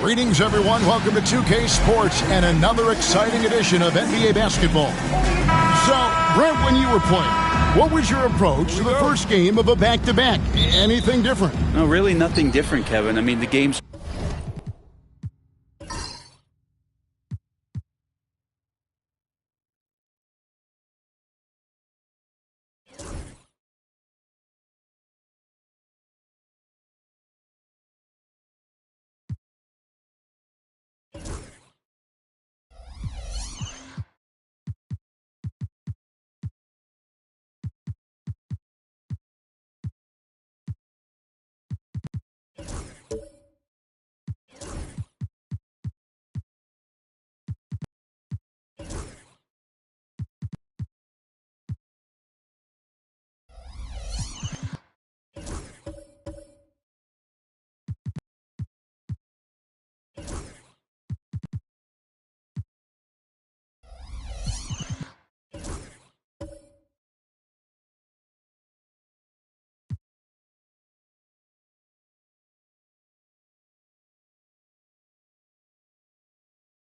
Greetings, everyone. Welcome to 2K Sports and another exciting edition of NBA basketball. So, Brent, when you were playing, what was your approach to the first game of a back-to-back? Anything different? No, really nothing different, Kevin. I mean, the game's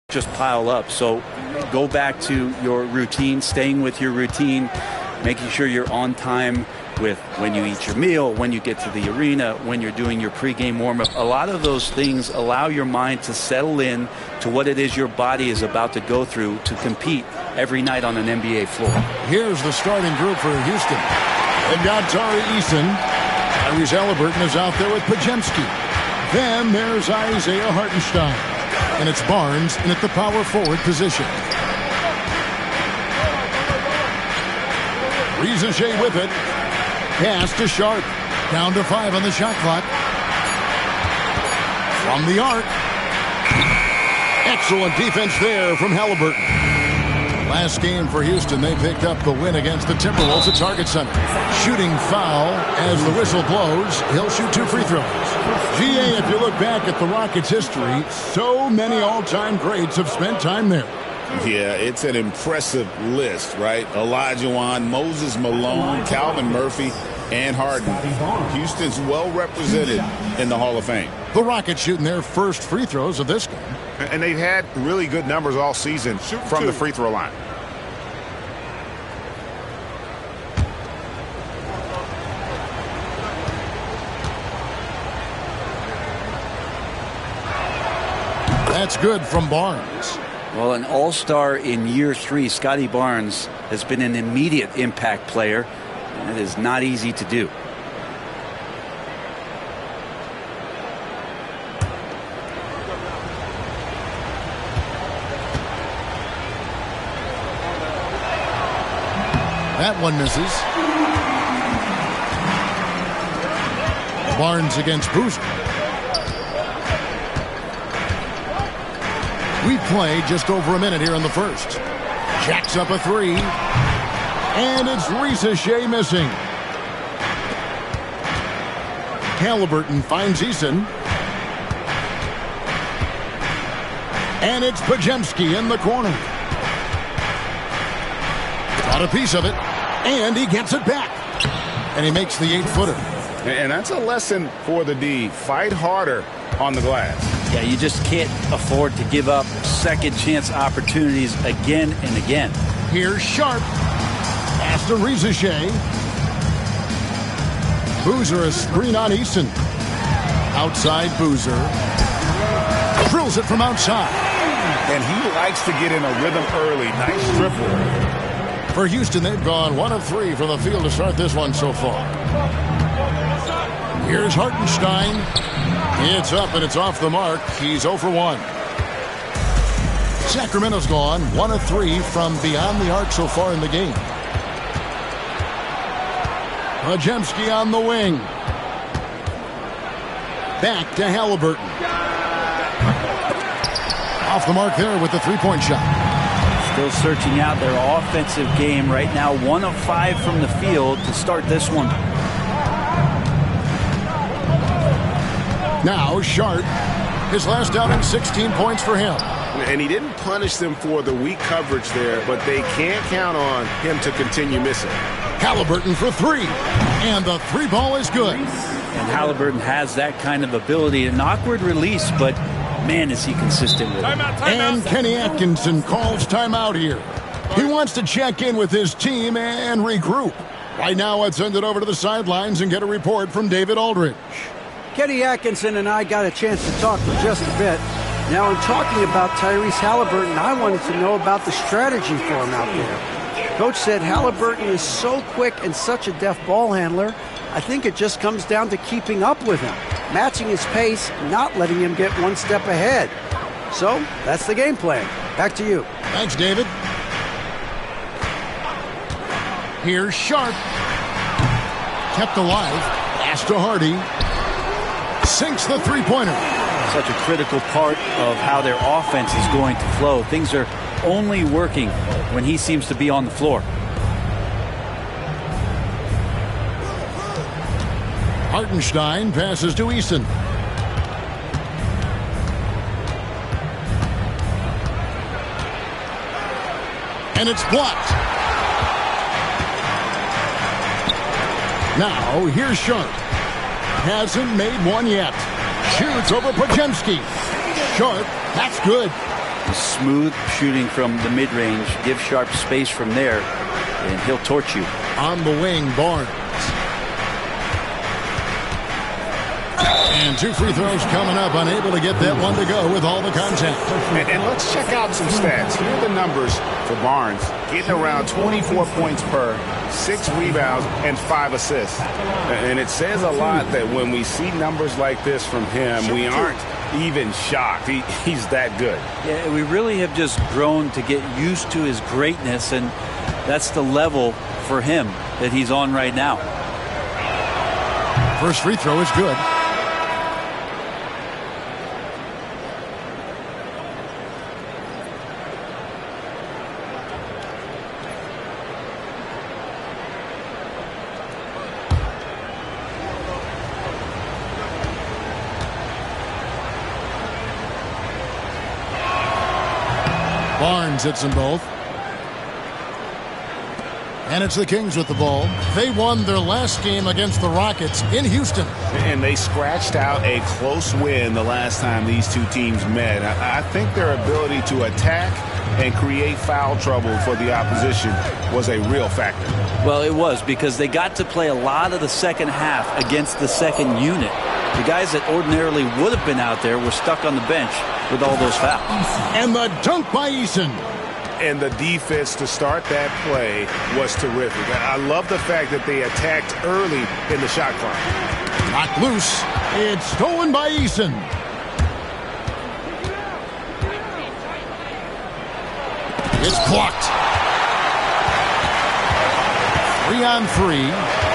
just pile up. So go back to your routine, staying with your routine, making sure you're on time with when you eat your meal, when you get to the arena, when you're doing your pregame warm-up. A lot of those things allow your mind to settle in to what it is your body is about to go through to compete every night on an NBA floor. Here's the starting group for Houston. They've got Tari Eason. Tyrese Halliburton is out there with Pajemski. Then there's Isaiah Hartenstein. And it's Barnes in at the power forward position. Rizachet with it. Pass to Sharp. Down to 5 on the shot clock. From the arc. Excellent defense there from Halliburton. Last game for Houston, they picked up the win against the Timberwolves at Target Center. Shooting foul as the whistle blows. He'll shoot 2 free throws. GA, if you look back at the Rockets' history, so many all-time greats have spent time there. Yeah, it's an impressive list, right? Olajuwon, Moses Malone, Calvin Murphy, and Harden. Houston's well represented in the Hall of Fame. The Rockets shooting their first free throws of this game. And they've had really good numbers all season from the free throw line. That's good from Barnes. Well, an all-star in year 3, Scotty Barnes, has been an immediate impact player. That is not easy to do. That one misses. Barnes against Boozer. We've played just over a minute here in the first. Jacks up a 3. And it's Rizachet missing. Halliburton finds Eason. And it's Pajemski in the corner. Got a piece of it. And he gets it back. And he makes the 8-footer. And that's a lesson for the D. Fight harder on the glass. Yeah, you just can't afford to give up second chance opportunities again and again. Here's Sharp. Pass to Rizachet. Boozer a screen on Eason. Outside Boozer. Drills it from outside. And he likes to get in a rhythm early. Nice triple. For Houston, they've gone 1 of 3 from the field to start this one so far. Here's Hartenstein. It's up and it's off the mark. He's 0 for 1. Sacramento's gone 1 of 3 from beyond the arc so far in the game. Pajemski on the wing. Back to Halliburton. Off the mark there with the 3-point shot. Still searching out their offensive game right now. 1 of 5 from the field to start this one. Now Sharp. His last outing, 16 points for him. And he didn't punish them for the weak coverage there, but they can't count on him to continue missing. Halliburton for 3. And the 3 ball is good. And Halliburton has that kind of ability. An awkward release, but man, is he consistent with it. And Kenny Atkinson calls timeout here. He wants to check in with his team and regroup. Right now, let's send it over to the sidelines and get a report from David Aldridge. Kenny Atkinson and I got a chance to talk for just a bit. Now, in talking about Tyrese Halliburton, I wanted to know about the strategy for him out there. Coach said Halliburton is so quick and such a deft ball handler, I think it just comes down to keeping up with him, matching his pace, not letting him get one step ahead. So, that's the game plan. Back to you. Thanks, David. Here's Sharp. Kept alive. Pass to Hardy. Sinks the three-pointer. Such a critical part of how their offense is going to flow. Things are only working when he seems to be on the floor. Hartenstein passes to Eason. And it's blocked. Now, here's Sharp. Hasn't made one yet. Shoots over Podziemski. Sharp, that's good. Smooth shooting from the mid-range. Give Sharp space from there, and he'll torch you. On the wing, Barnes. And two free throws coming up. Unable to get that one to go with all the contact. And let's check out some stats. Here are the numbers for Barnes. Getting around 24 points per, 6 rebounds, and 5 assists. And it says a lot that when we see numbers like this from him, we aren't even shocked. He's that good. Yeah, we really have just grown to get used to his greatness, and that's the level for him that he's on right now. First free throw is good. Barnes hits them both. And it's the Kings with the ball. They won their last game against the Rockets in Houston. And they scratched out a close win the last time these two teams met. I think their ability to attack and create foul trouble for the opposition was a real factor. Well, it was, because they got to play a lot of the second half against the second unit. The guys that ordinarily would have been out there were stuck on the bench with all those fouls. And the dunk by Eason. And the defense to start that play was terrific. I love the fact that they attacked early in the shot clock. Knocked loose. It's stolen by Eason. It's blocked. 3-on-3.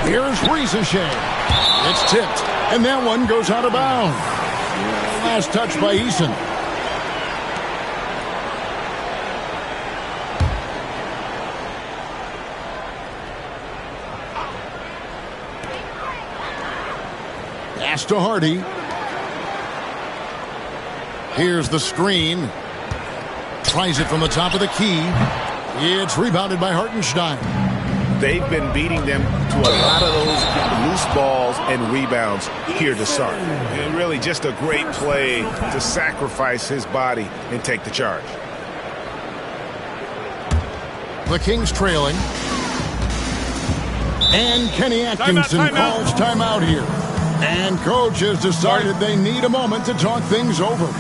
Here's Ricochet. It's tipped, and that one goes out of bounds. Last touch by Eason. Pass to Hardy. Here's the screen. Tries it from the top of the key. It's rebounded by Hartenstein. They've been beating them to a lot of those loose balls and rebounds here to start. And really just a great play to sacrifice his body and take the charge. The Kings trailing. And Kenny Atkinson calls timeout here. And coach has decided they need a moment to talk things over.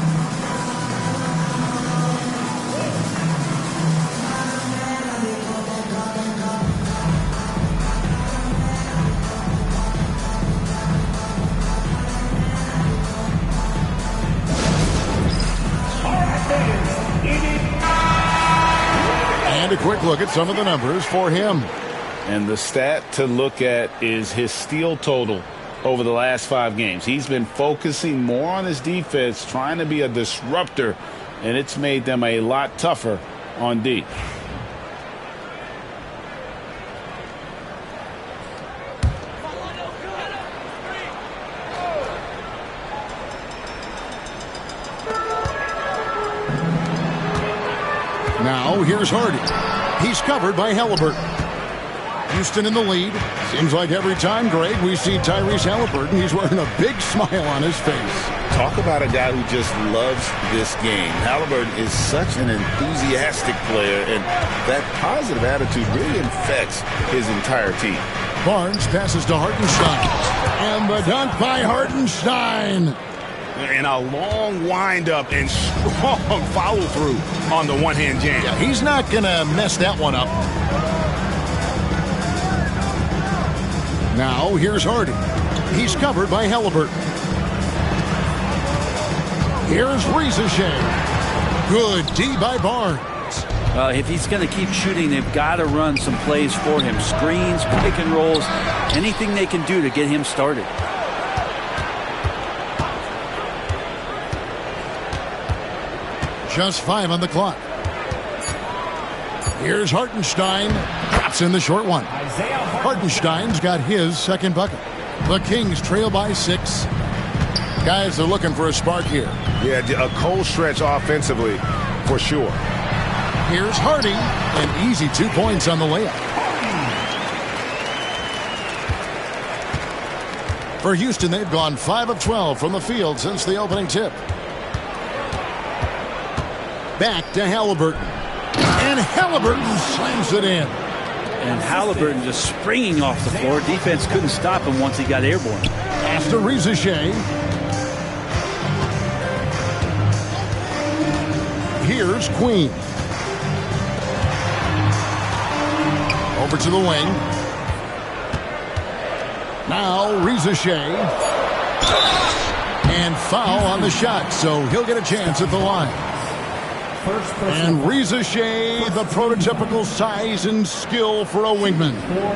And a quick look at some of the numbers for him. And the stat to look at is his steal total over the last 5 games. He's been focusing more on his defense, trying to be a disruptor, and it's made them a lot tougher on D. Now here's Hardy. He's covered by Halliburton. Houston in the lead. Seems like every time, Greg, we see Tyrese Halliburton, he's wearing a big smile on his face. Talk about a guy who just loves this game. Halliburton is such an enthusiastic player, and that positive attitude really infects his entire team. Barnes passes to Hartenstein. And the dunk by Hartenstein. And a long windup and strong follow-through on the one-hand jam. Yeah, he's not going to mess that one up. Now, here's Hardy. He's covered by Halliburton. Here's Rizachet. Good D by Barnes. If he's going to keep shooting, they've got to run some plays for him. Screens, pick and rolls, anything they can do to get him started. Just 5 on the clock. Here's Hartenstein. Drops in the short one. Hartenstein's got his second bucket. The Kings trail by 6. Guys are looking for a spark here. Yeah, a cold stretch offensively, for sure. Here's Hardy. An easy 2 points on the layup. For Houston, they've gone 5 of 12 from the field since the opening tip. Back to Halliburton. And Halliburton slams it in. And Halliburton just springing off the floor. Defense couldn't stop him once he got airborne. Pass to Rizachet. Here's Queen. Over to the wing. Now Rizachet. And foul on the shot, so he'll get a chance at the line. And Rizachet, the prototypical size and skill for a wingman.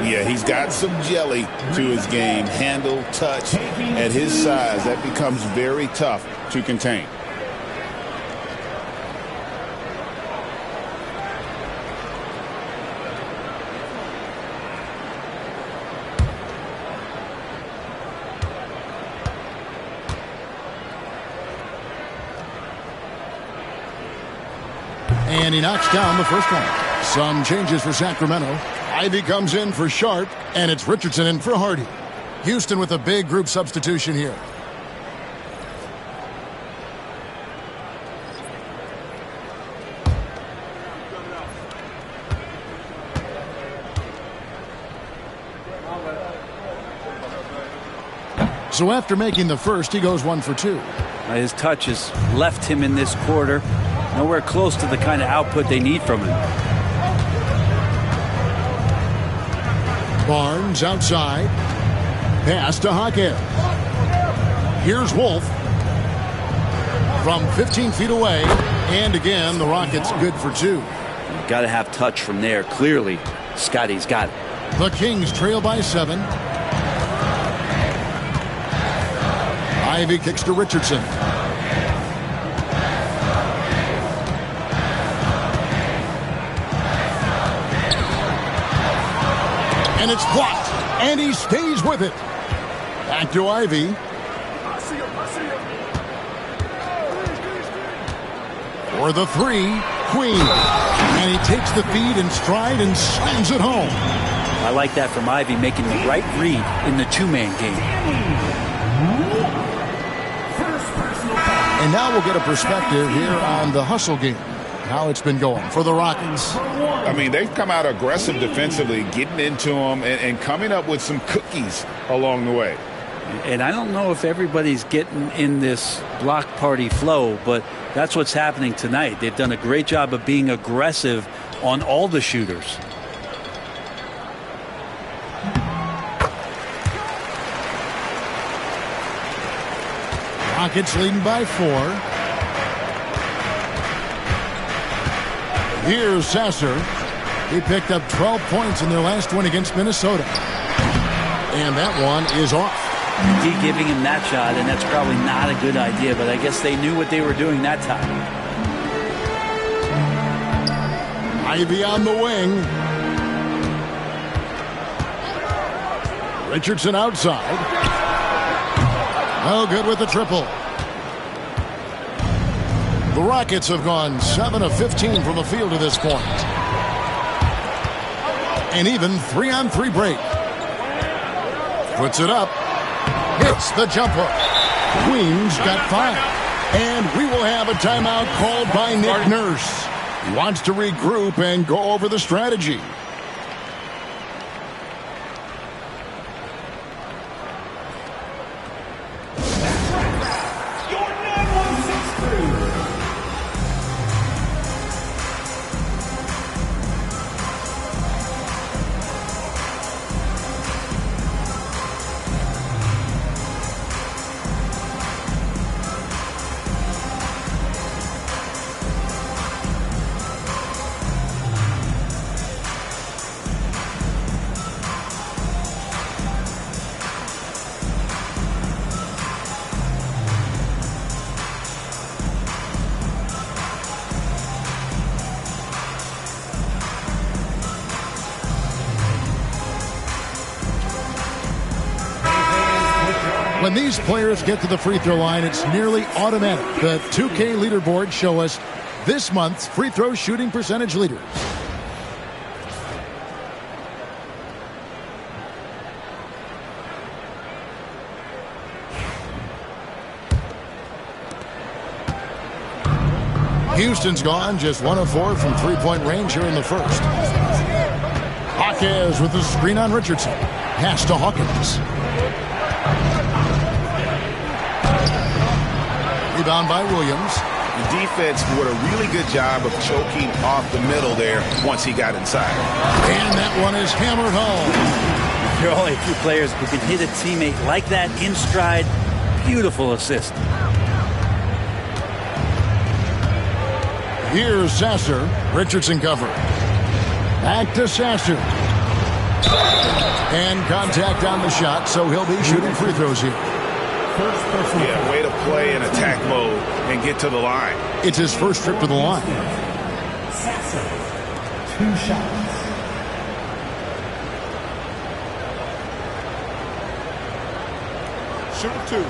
Yeah, he's got some jelly to his game. Handle, touch. At his size, that becomes very tough to contain. And he knocks down the first one. Some changes for Sacramento. Ivy comes in for Sharp, and it's Richardson in for Hardy. Houston with a big group substitution here. So after making the first, he goes 1 for 2. His touch has left him in this quarter. Nowhere close to the kind of output they need from him. Barnes outside. Pass to Hackett. Here's Wolf. From 15 feet away. And again, the Rockets good for 2. Got to have touch from there. Clearly, Scotty's got it. The Kings trail by 7. Ivy kicks to Richardson. And it's blocked. And he stays with it. Back to Ivy. For the 3, Queen. And he takes the feed in stride and slams it home. I like that from Ivy, making the right read in the two-man game. And now we'll get a perspective here on the hustle game. How it's been going for the Rockets. I mean, they've come out aggressive defensively, getting into them and coming up with some cookies along the way. And I don't know if everybody's getting in this block party flow, but that's what's happening tonight. They've done a great job of being aggressive on all the shooters. Rockets leading by 4. Here's Sasser. He picked up 12 points in their last win against Minnesota. And that one is off. He giving him that shot, and that's probably not a good idea, but I guess they knew what they were doing that time. Ivy on the wing. Richardson outside. No good with the triple. The Rockets have gone 7 of 15 from the field to this point. An even 3-on-3 break. Puts it up. Hits the jump hook. Queens got 5. And we will have a timeout called by Nick Nurse. He wants to regroup and go over the strategy. When these players get to the free throw line, it's nearly automatic. The 2K leaderboards show us this month's free throw shooting percentage leaders. Houston's gone just 1 of 4 from three-point range here in the first. Hawkins with the screen on Richardson. Pass to Hawkins. Rebound by Williams. The defense did a really good job of choking off the middle there once he got inside. And that one is hammered home. There are only a few players who can hit a teammate like that in stride. Beautiful assist. Here's Sasser. Richardson cover. Back to Sasser. And contact on the shot, so he'll be shooting free throws here. Yeah, way to play in attack mode and get to the line. It's his first trip to the line. 2 shots. Shoot 2.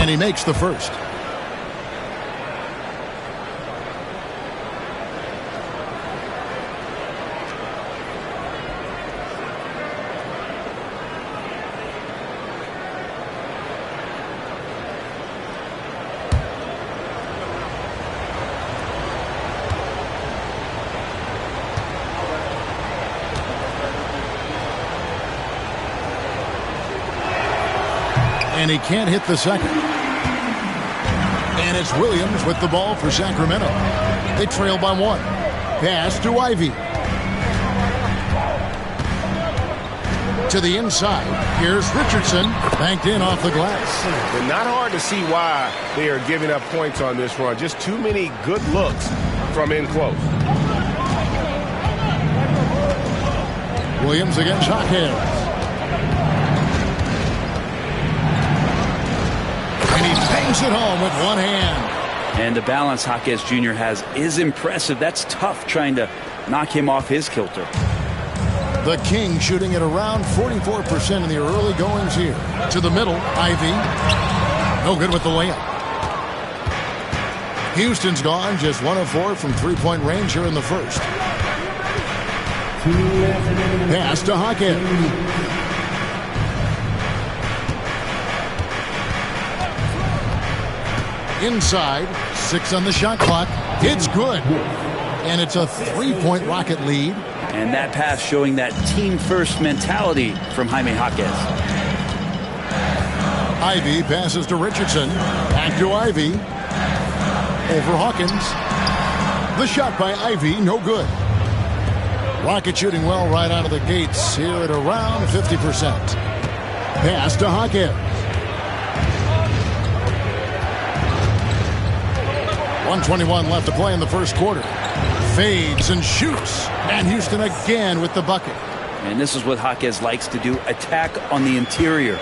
And he makes the first. And he can't hit the second. And it's Williams with the ball for Sacramento. They trail by 1. Pass to Ivy. To the inside. Here's Richardson. Banked in off the glass. But not hard to see why they are giving up points on this run. Just too many good looks from in close. Williams against Hawkins. And he bangs it home with one hand. And the balance Hawkins Jr. has is impressive. That's tough trying to knock him off his kilter. The King shooting at around 44% in the early goings here. To the middle, Ivy. No good with the layup. Houston's gone just 1 of 4 from three-point range here in the first. Pass to Hawkins. Inside, 6 on the shot clock. It's good. And it's a 3-point Rocket lead. And that pass showing that team-first mentality from Jaime Hawkins. Ivy passes to Richardson. Back to Ivy. Over Hawkins. The shot by Ivy, no good. Rocket shooting well right out of the gates here at around 50%. Pass to Hawkins. 1:21 left to play in the first quarter. Fades and shoots. And Houston again with the bucket. And this is what Hawkins likes to do. Attack on the interior.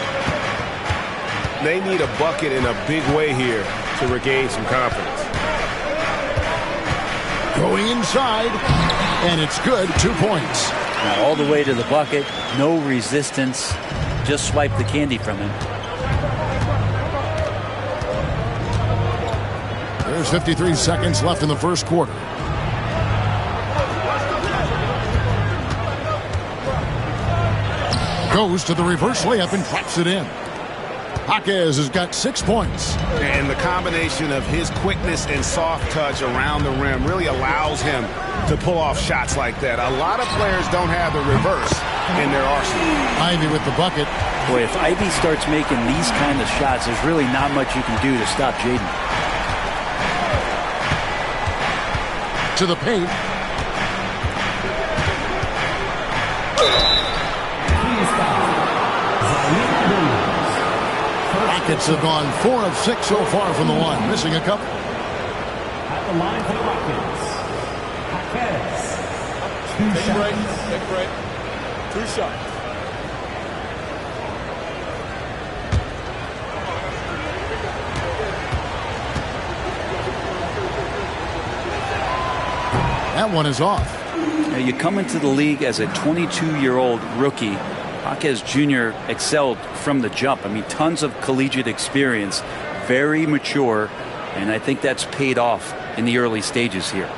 They need a bucket in a big way here to regain some confidence. Going inside. And it's good. 2 points. Now all the way to the bucket, no resistance, just swipe the candy from him. There's 53 seconds left in the first quarter. Goes to the reverse layup and traps it in. Jaquez has got 6 points. And the combination of his quickness and soft touch around the rim really allows him to pull off shots like that. A lot of players don't have the reverse in their arsenal. Ivy with the bucket. Boy, if Ivy starts making these kind of shots, there's really not much you can do to stop Jaden. To the paint. Rockets have gone 4 of 6 so far from the line, missing a couple. At the line for the Rockets, Jaquez. Take a break. 2 shots. That one is off. Now you come into the league as a 22-year-old rookie. Jaquez Jr. excelled from the jump. I mean, tons of collegiate experience, very mature, and I think that's paid off in the early stages here.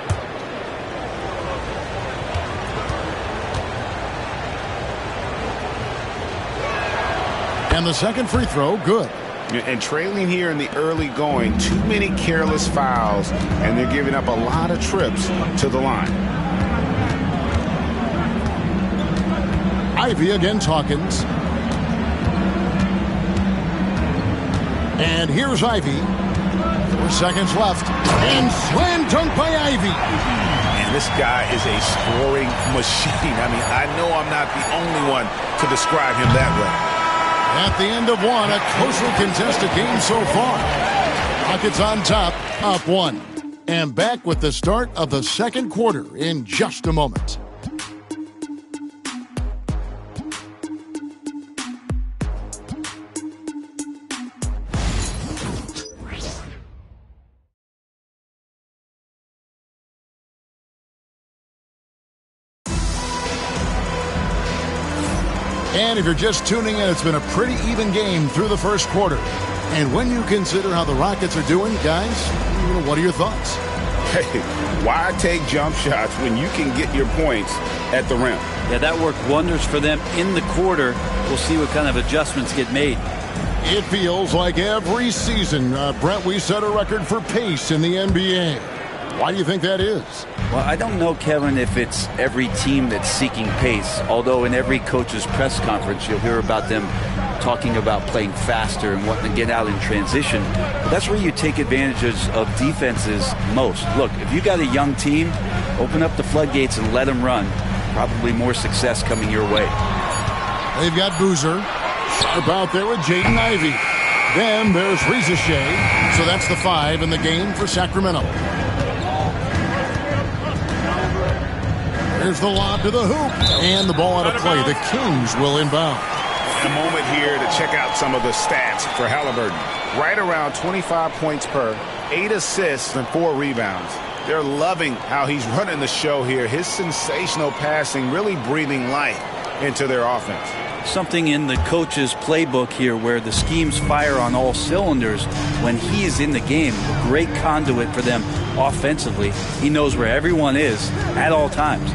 And the second free throw, good. And trailing here in the early going, too many careless fouls, and they're giving up a lot of trips to the line. Ivy against Hawkins. And here's Ivy. 4 seconds left. And slam dunk by Ivy. And this guy is a scoring machine. I mean, I know I'm not the only one to describe him that way. At the end of one, a closely contested game so far. Rockets on top, up 1. And back with the start of the second quarter in just a moment. And if you're just tuning in, it's been a pretty even game through the first quarter. And when you consider how the Rockets are doing, guys, what are your thoughts? Hey, why take jump shots when you can get your points at the rim? Yeah, that worked wonders for them in the quarter. We'll see what kind of adjustments get made. It feels like every season, Brent, we set a record for pace in the NBA. Why do you think that is? Well, I don't know, Kevin, if it's every team that's seeking pace, although in every coach's press conference you'll hear about them talking about playing faster and wanting to get out in transition. But that's where you take advantages of defenses most. Look, if you got a young team, open up the floodgates and let them run. Probably more success coming your way. They've got Boozer. Sharp out there with Jaden Ivey. Then there's Rizachet. So that's the 5 in the game for Sacramento. There's the lob to the hoop. And the ball out of play. The Kings will inbound. A moment here to check out some of the stats for Halliburton. Right around 25 points per, 8 assists and 4 rebounds. They're loving how he's running the show here. His sensational passing really breathing life into their offense. Something in the coach's playbook here where the schemes fire on all cylinders when he is in the game. A great conduit for them offensively. He knows where everyone is at all times.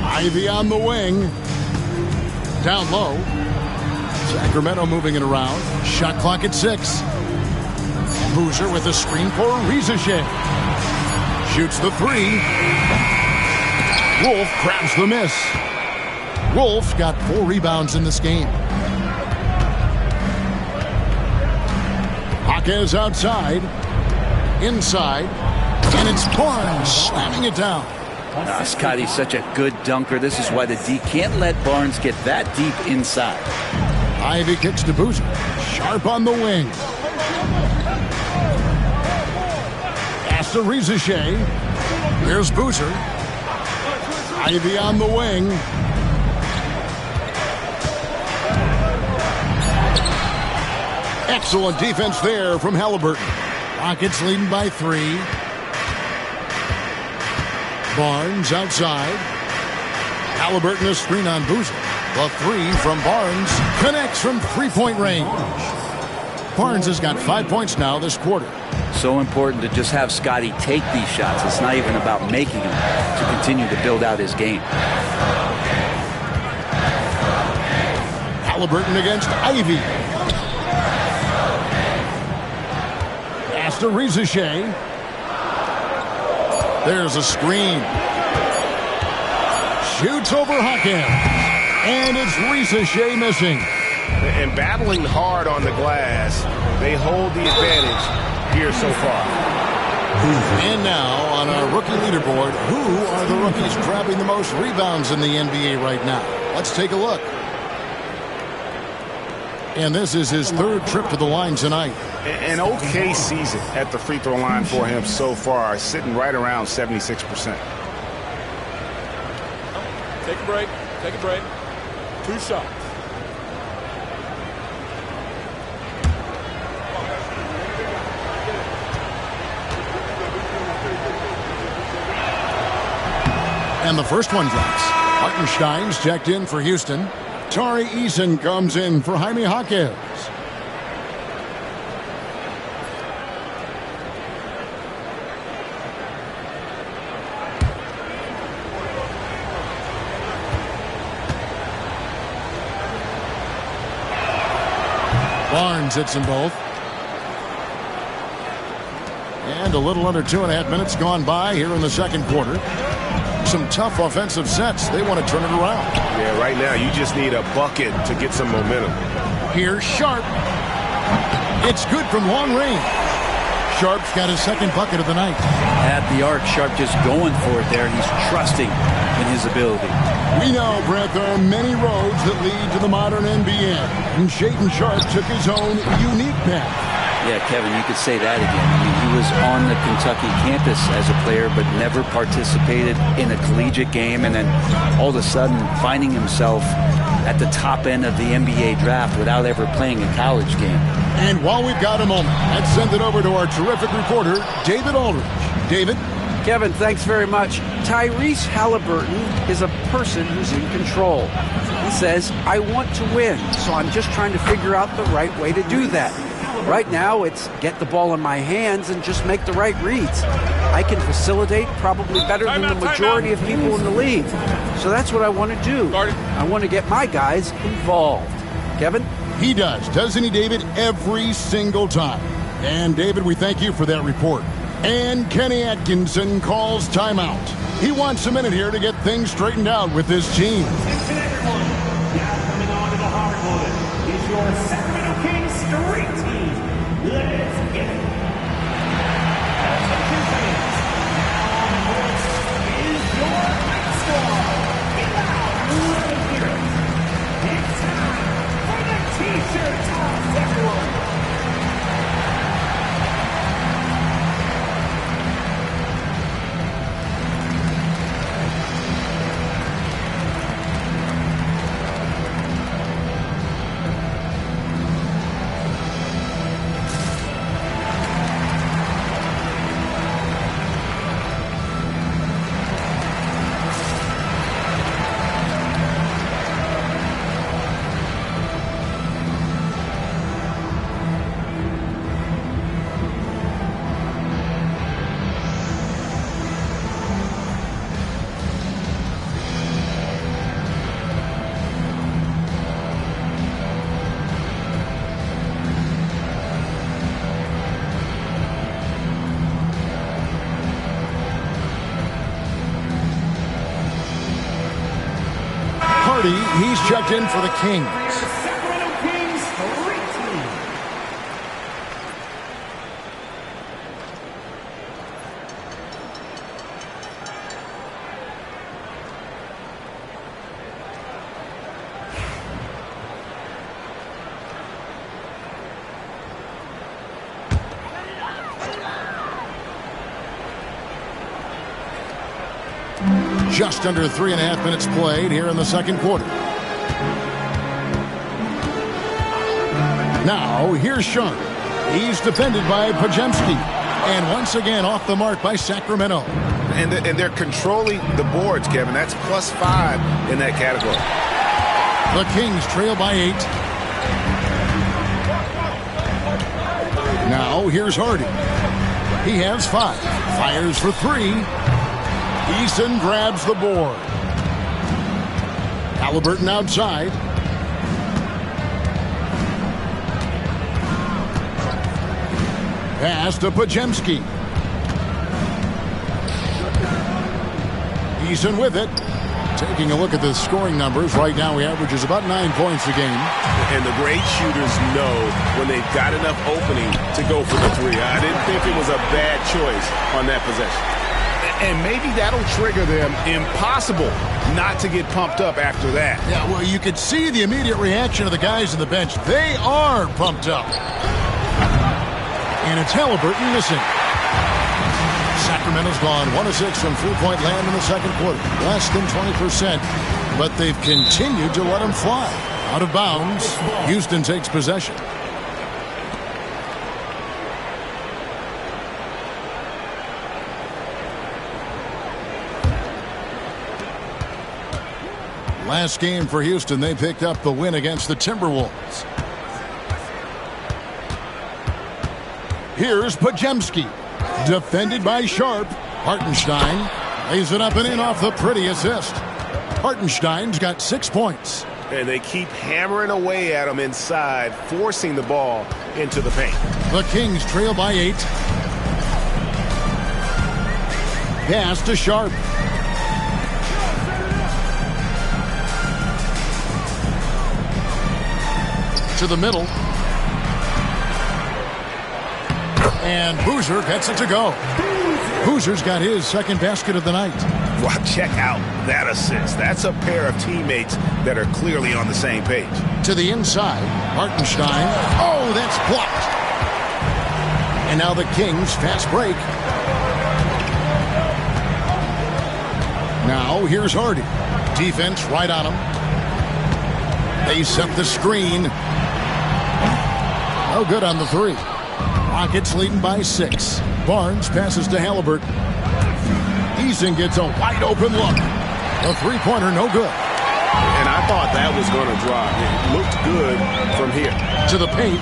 Ivy on the wing. Down low. Sacramento moving it around. Shot clock at 6. Boozer with a screen for Rizachet. Shoots the 3. Wolf grabs the miss. Wolf got 4 rebounds in this game. Jaquez outside. Inside. And it's Barnes slamming it down. Scotty's such a good dunker. This is why the D can't let Barnes get that deep inside. Ivy kicks to Boozer. Sharp on the wing. Pass to Rizachet. Here's Boozer. Ivy on the wing. Excellent defense there from Halliburton. Rockets leading by 3. Barnes outside. Halliburton a screen on Boozer. The three from Barnes connects from three-point range. Barnes has got 5 points now this quarter. So important to just have Scotty take these shots. It's not even about making them, to continue to build out his game. Halliburton against Ivy. Pass to Rizachet. There's a screen. Shoots over Hawkins. And it's Rizachet missing. And battling hard on the glass, they hold the advantage here so far. And now on our rookie leaderboard, who are the rookies grabbing the most rebounds in the NBA right now? Let's take a look. And this is his third trip to the line tonight. An okay season at the free throw line for him so far, sitting right around 76%. Take a break. Take a break. 2 shots. And the first one drops. Hartenstein's checked in for Houston. Tari Eason comes in for Jaime Hawkins. Barnes hits them both. And a little under 2.5 minutes gone by here in the second quarter. Some tough offensive sets. They want to turn it around. Yeah, right now you just need a bucket to get some momentum. Here's Sharp. It's good from long range. Sharp's got his second bucket of the night. At the arc, Sharp just going for it there. He's trusting in his ability. We know, Brett, there are many roads that lead to the modern NBA. And Shaedon Sharp took his own unique path. Yeah, Kevin, you could say that again. I mean, he was on the Kentucky campus as a player, but never participated in a collegiate game. And then all of a sudden finding himself at the top end of the NBA draft without ever playing a college game. And while we've got a moment, let's send it over to our terrific reporter, David Aldridge. David? Kevin, thanks very much. Tyrese Halliburton is a person who's in control. He says, I want to win, so I'm just trying to figure out the right way to do that. Right now, it's get the ball in my hands and just make the right reads. I can facilitate probably better than the majority of people in the league. So that's what I want to do. I want to get my guys involved. Kevin? He does, doesn't he, David? Every single time. And, David, we thank you for that report. And Kenny Atkinson calls timeout. He wants a minute here to get things straightened out with his team. Attention everyone. Now coming on to the hard moment is your Sacramento Kings street team. Let's get it. Attention fans. Now on board is your night squad. Get loud. Let me hear it. It's time for the T-shirt toss, everyone. He's checked in for the Kings. Sacramento Kings street team. Just under 3.5 minutes played here in the second quarter. Now, here's Sharp. He's defended by Pajemski. And once again off the mark by Sacramento. And they're controlling the boards, Kevin. That's +5 in that category. The Kings trail by 8. Now here's Hardy. He has 5. Fires for 3. Eason grabs the board. Halliburton outside. Pass to Podziemski. Eason with it. Taking a look at the scoring numbers. Right now, he averages about 9 points a game. And the great shooters know when they've got enough opening to go for the 3. I didn't think it was a bad choice on that possession. And maybe that'll trigger them. Impossible not to get pumped up after that. Yeah, well, you could see the immediate reaction of the guys on the bench. They are pumped up. And it's Halliburton missing. Sacramento's gone 1 of 6 from three-point land in the second quarter. Less than 20%, but they've continued to let him fly. Out of bounds, Houston takes possession. Last game for Houston, they picked up the win against the Timberwolves. Here's Podziemski. Defended by Sharp. Hartenstein lays it up and in off the pretty assist. Hartenstein's got 6 points. And they keep hammering away at him inside, forcing the ball into the paint. The Kings trail by 8. Pass to Sharp. To the middle. And Boozer gets it to go. Boozer's got his second basket of the night. Wow, check out that assist. That's a pair of teammates that are clearly on the same page. To the inside, Hartenstein. Oh, that's blocked. And now the Kings fast break. Now here's Hardy. Defense right on him. They set the screen. No good on the 3. Rockets leading by 6. Barnes passes to Halliburton. Eason gets a wide open look. The three-pointer no good. And I thought that was going to drop. It looked good from here. To the paint.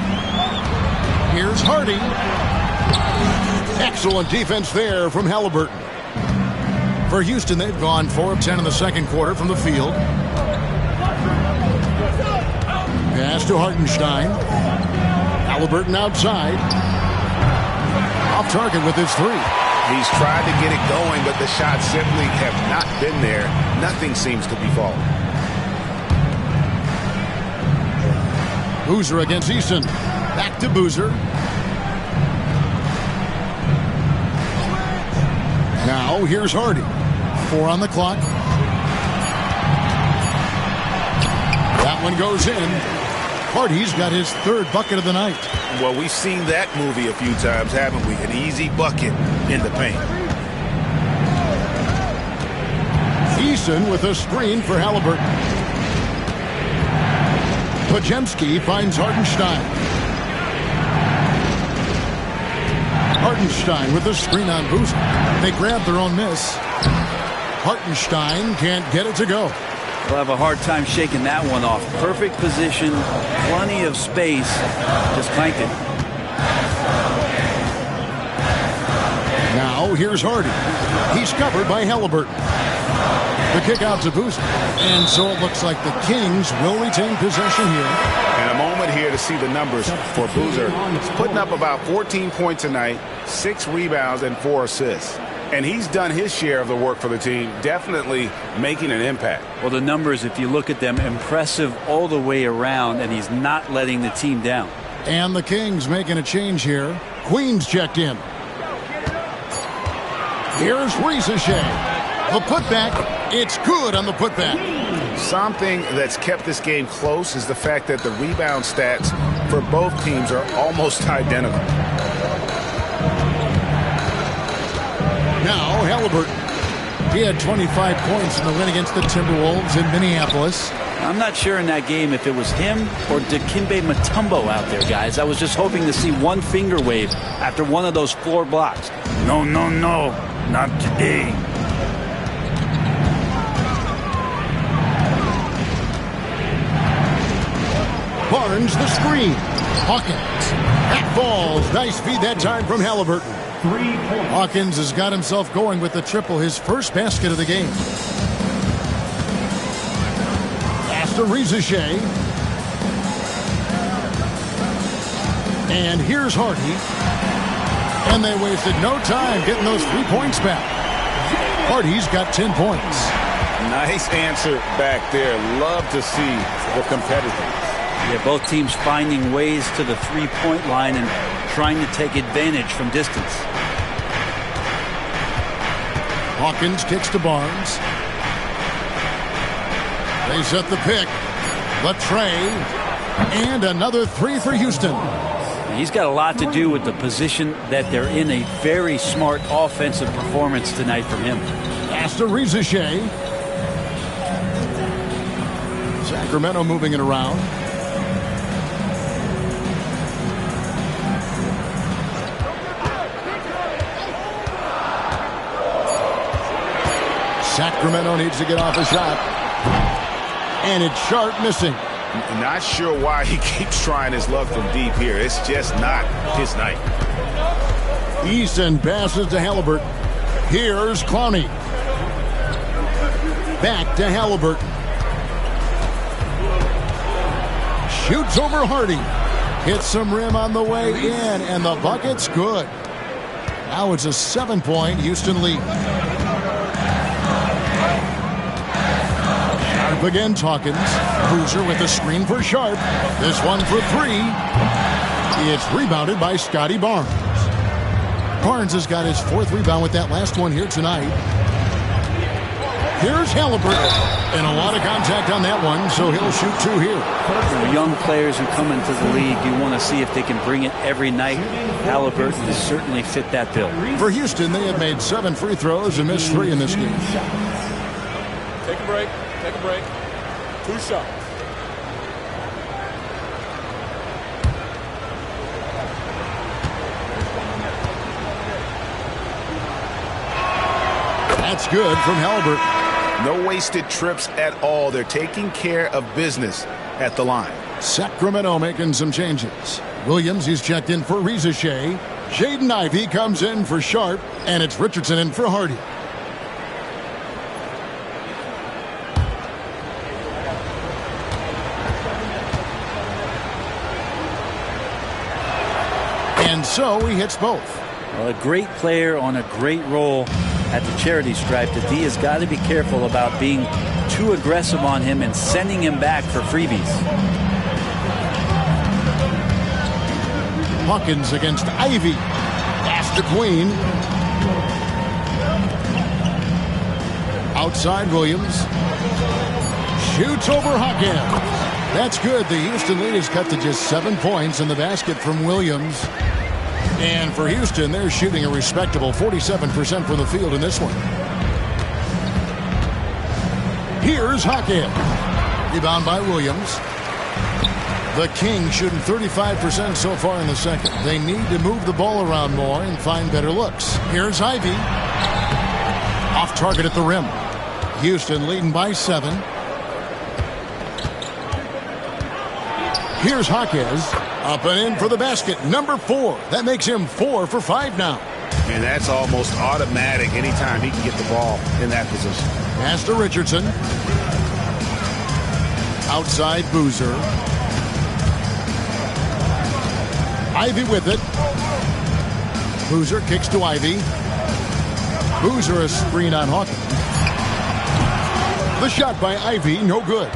Here's Hardy. Excellent defense there from Halliburton. For Houston, they've gone 4 of 10 in the second quarter from the field. Pass to Hartenstein. Halliburton outside. Off target with his 3. He's tried to get it going, but the shots simply have not been there. Nothing seems to be falling. Boozer against Eason. Back to Boozer. Now here's Hardy. 4 on the clock. That one goes in. Hardy's got his 3rd bucket of the night. Well, we've seen that movie a few times, haven't we? An easy bucket in the paint. Eason with a screen for Halliburton. Podziemski finds Hartenstein. Hartenstein with a screen on Boozer. They grab their own miss. Hartenstein can't get it to go. They'll have a hard time shaking that one off. Perfect position, plenty of space. Just clanked it. Now here's Hardy. He's covered by Halliburton. The kick out to Boozer. And so it looks like the Kings will retain possession here. And a moment here to see the numbers for Boozer. He's putting up about 14 points a night, 6 rebounds, and 4 assists. And he's done his share of the work for the team, definitely making an impact. Well, the numbers, if you look at them, impressive all the way around, and he's not letting the team down. And the Kings making a change here. Queens checked in. Here's Riesachet. The putback. It's good on the putback. Something that's kept this game close is the fact that the rebound stats for both teams are almost identical. Now Halliburton. He had 25 points in the win against the Timberwolves in Minneapolis. I'm not sure in that game if it was him or Dikembe Mutombo out there, guys. I was just hoping to see one finger wave after one of those floor blocks. No, no, no, not today. Barnes the screen. Hawkins. That falls. Nice feed that time from Halliburton. 3 points. Hawkins has got himself going with the triple, his first basket of the game. Pass to Rizichet. And here's Hardy. And they wasted no time getting those 3 points back. Hardy's got 10 points. Nice answer back there. Love to see the competitiveness. Yeah, both teams finding ways to the three-point line and trying to take advantage from distance. Hawkins kicks to Barnes. They set the pick. Latre. And another 3 for Houston. He's got a lot to do with the position that they're in. A very smart offensive performance tonight from him. Pass to Rizichet. Sacramento moving it around. Sacramento needs to get off a shot. And it's Sharp missing. Not sure why he keeps trying his luck from deep here. It's just not his night. Easton passes to Halliburton. Here's Clowney. Back to Halliburton. Shoots over Hardy. Hits some rim on the way in, and the bucket's good. Now it's a 7-point Houston lead. Sharp against Hawkins. Boozer with a screen for Sharp. This one for 3. It's rebounded by Scotty Barnes. Barnes has got his 4th rebound with that last one here tonight. Here's Halliburton. And a lot of contact on that one, so he'll shoot 2 here. For young players who come into the league, you want to see if they can bring it every night. Halliburton has certainly fit that bill. For Houston, they have made 7 free throws and missed 3 in this game. Take a break. Take a break. 2 shots. That's good from Halliburton. No wasted trips at all. They're taking care of business at the line. Sacramento making some changes. Williams, he's checked in for Rizichet. Jaden Ivey comes in for Sharp, and it's Richardson in for Hardy. And so he hits both. Well, a great player on a great role at the charity stripe. The D has got to be careful about being too aggressive on him and sending him back for freebies. Hawkins against Ivy. Pass to Queen. Outside Williams. Shoots over Hawkins. That's good. The Houston lead is cut to just 7 points in the basket from Williams. And for Houston, they're shooting a respectable 47% from the field in this one. Here's Hawkins. Rebound by Williams. The Kings shooting 35% so far in the second. They need to move the ball around more and find better looks. Here's Ivy. Off target at the rim. Houston leading by 7. Here's Hawkins. Up and in for the basket. Number 4. That makes him 4 for 5 now. And that's almost automatic anytime he can get the ball in that position. Pass to Richardson. Outside Boozer. Ivy with it. Boozer kicks to Ivy. Boozer a screen on Hawkins. The shot by Ivy, no good.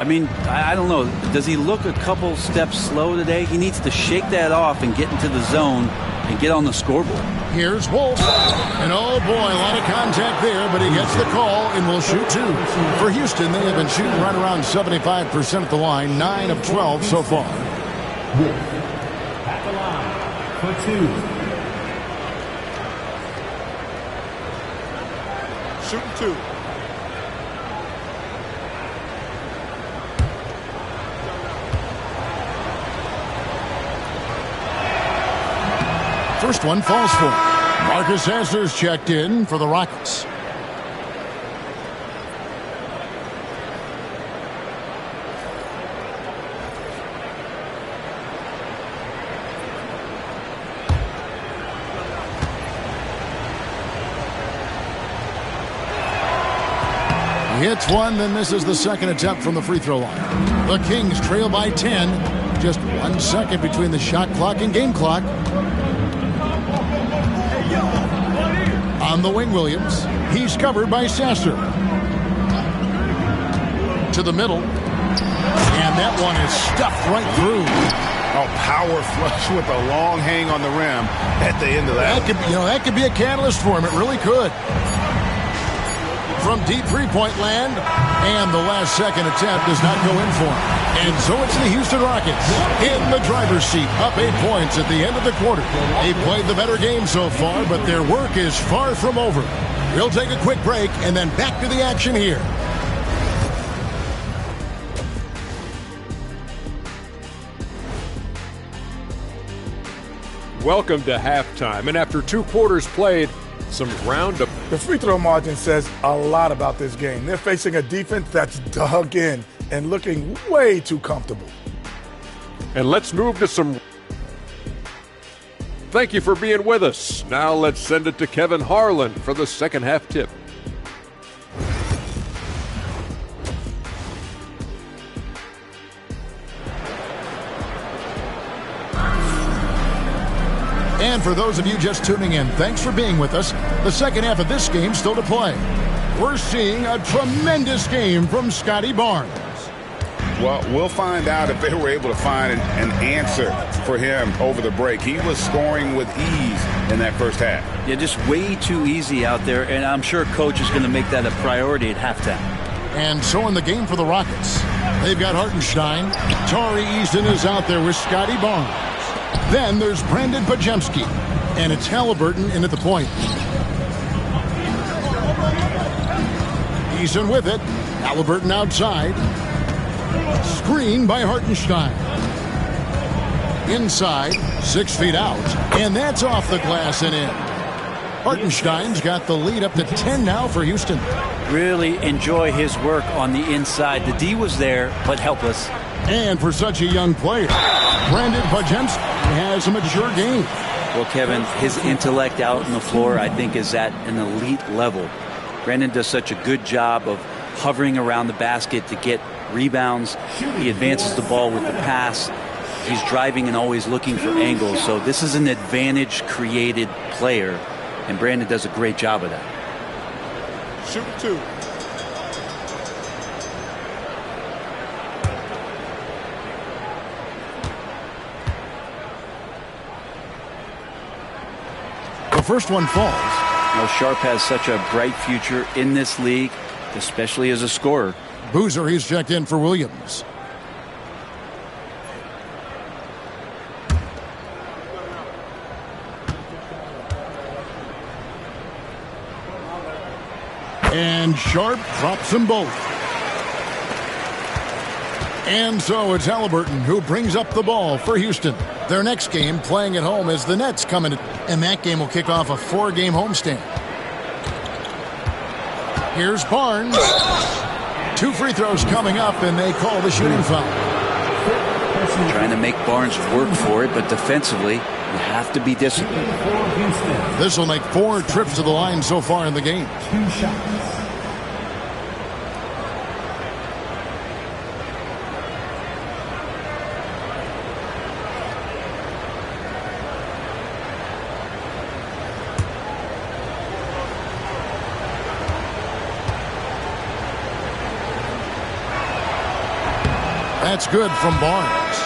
I mean, I don't know. Does he look a couple steps slow today? He needs to shake that off and get into the zone and get on the scoreboard. Here's Wolf. And oh boy, a lot of contact there, but he gets the call and will shoot 2. For Houston, they have been shooting right around 75% at the line, 9 of 12 so far. Wolf at the line for 2. Shooting 2. first one falls for him. Marcus Sasser's checked in for the Rockets. He hits one, then misses the second attempt from the free throw line. The Kings trail by 10. Just 1 second between the shot clock and game clock. On the wing, Williams. He's covered by Sasser. To the middle. And that one is stuffed right through. Oh, power flush with a long hang on the rim at the end of that. That could be a catalyst for him. It really could. From deep three-point land, and the last second attempt does not go in for him. And so it's the Houston Rockets in the driver's seat, up 8 points at the end of the quarter. They played the better game so far, but their work is far from over. We'll take a quick break and then back to the action here. Welcome to halftime, and after 2 quarters played, some ground up. The free throw margin says a lot about this game. They're facing a defense that's dug in and looking way too comfortable. And let's move to some. Thank you for being with us. Now let's send it to Kevin Harlan for the second half tip. And for those of you just tuning in, thanks for being with us. The second half of this game still to play. We're seeing a tremendous game from Scotty Barnes. Well, we'll find out if they were able to find an answer for him over the break. He was scoring with ease in that first half. Yeah, just way too easy out there, and I'm sure Coach is going to make that a priority at halftime. And so in the game for the Rockets, they've got Hartenstein. Tari Easton is out there with Scotty Barnes. Then there's Brandon Pajemski, and it's Halliburton in at the point. Easton with it. Halliburton outside. Screen by Hartenstein. Inside, 6 feet out, and that's off the glass and in. Hartenstein's got the lead up to 10 now for Houston. Really enjoy his work on the inside. The D was there, but helpless. And for such a young player, Brandon Pajemski has a mature game. Well, Kevin, his intellect out on the floor, I think, is at an elite level. Brandon does such a good job of hovering around the basket to get rebounds. He advances the ball with the pass. He's driving and always looking for angles. So this is an advantage-created player, and Brandon does a great job of that. Shoot 2. The first one falls. You know, Sharp has such a bright future in this league, especially as a scorer. Boozer, he's checked in for Williams. And Sharp drops them both. And so it's Halliburton who brings up the ball for Houston. Their next game playing at home as the Nets come in, and that game will kick off a 4-game homestand. Here's Barnes. 2 free throws coming up, and they call the shooting foul. Trying to make Barnes work for it, but defensively, you have to be disciplined. This will make 4 trips to the line so far in the game. 2 shots. That's good from Barnes.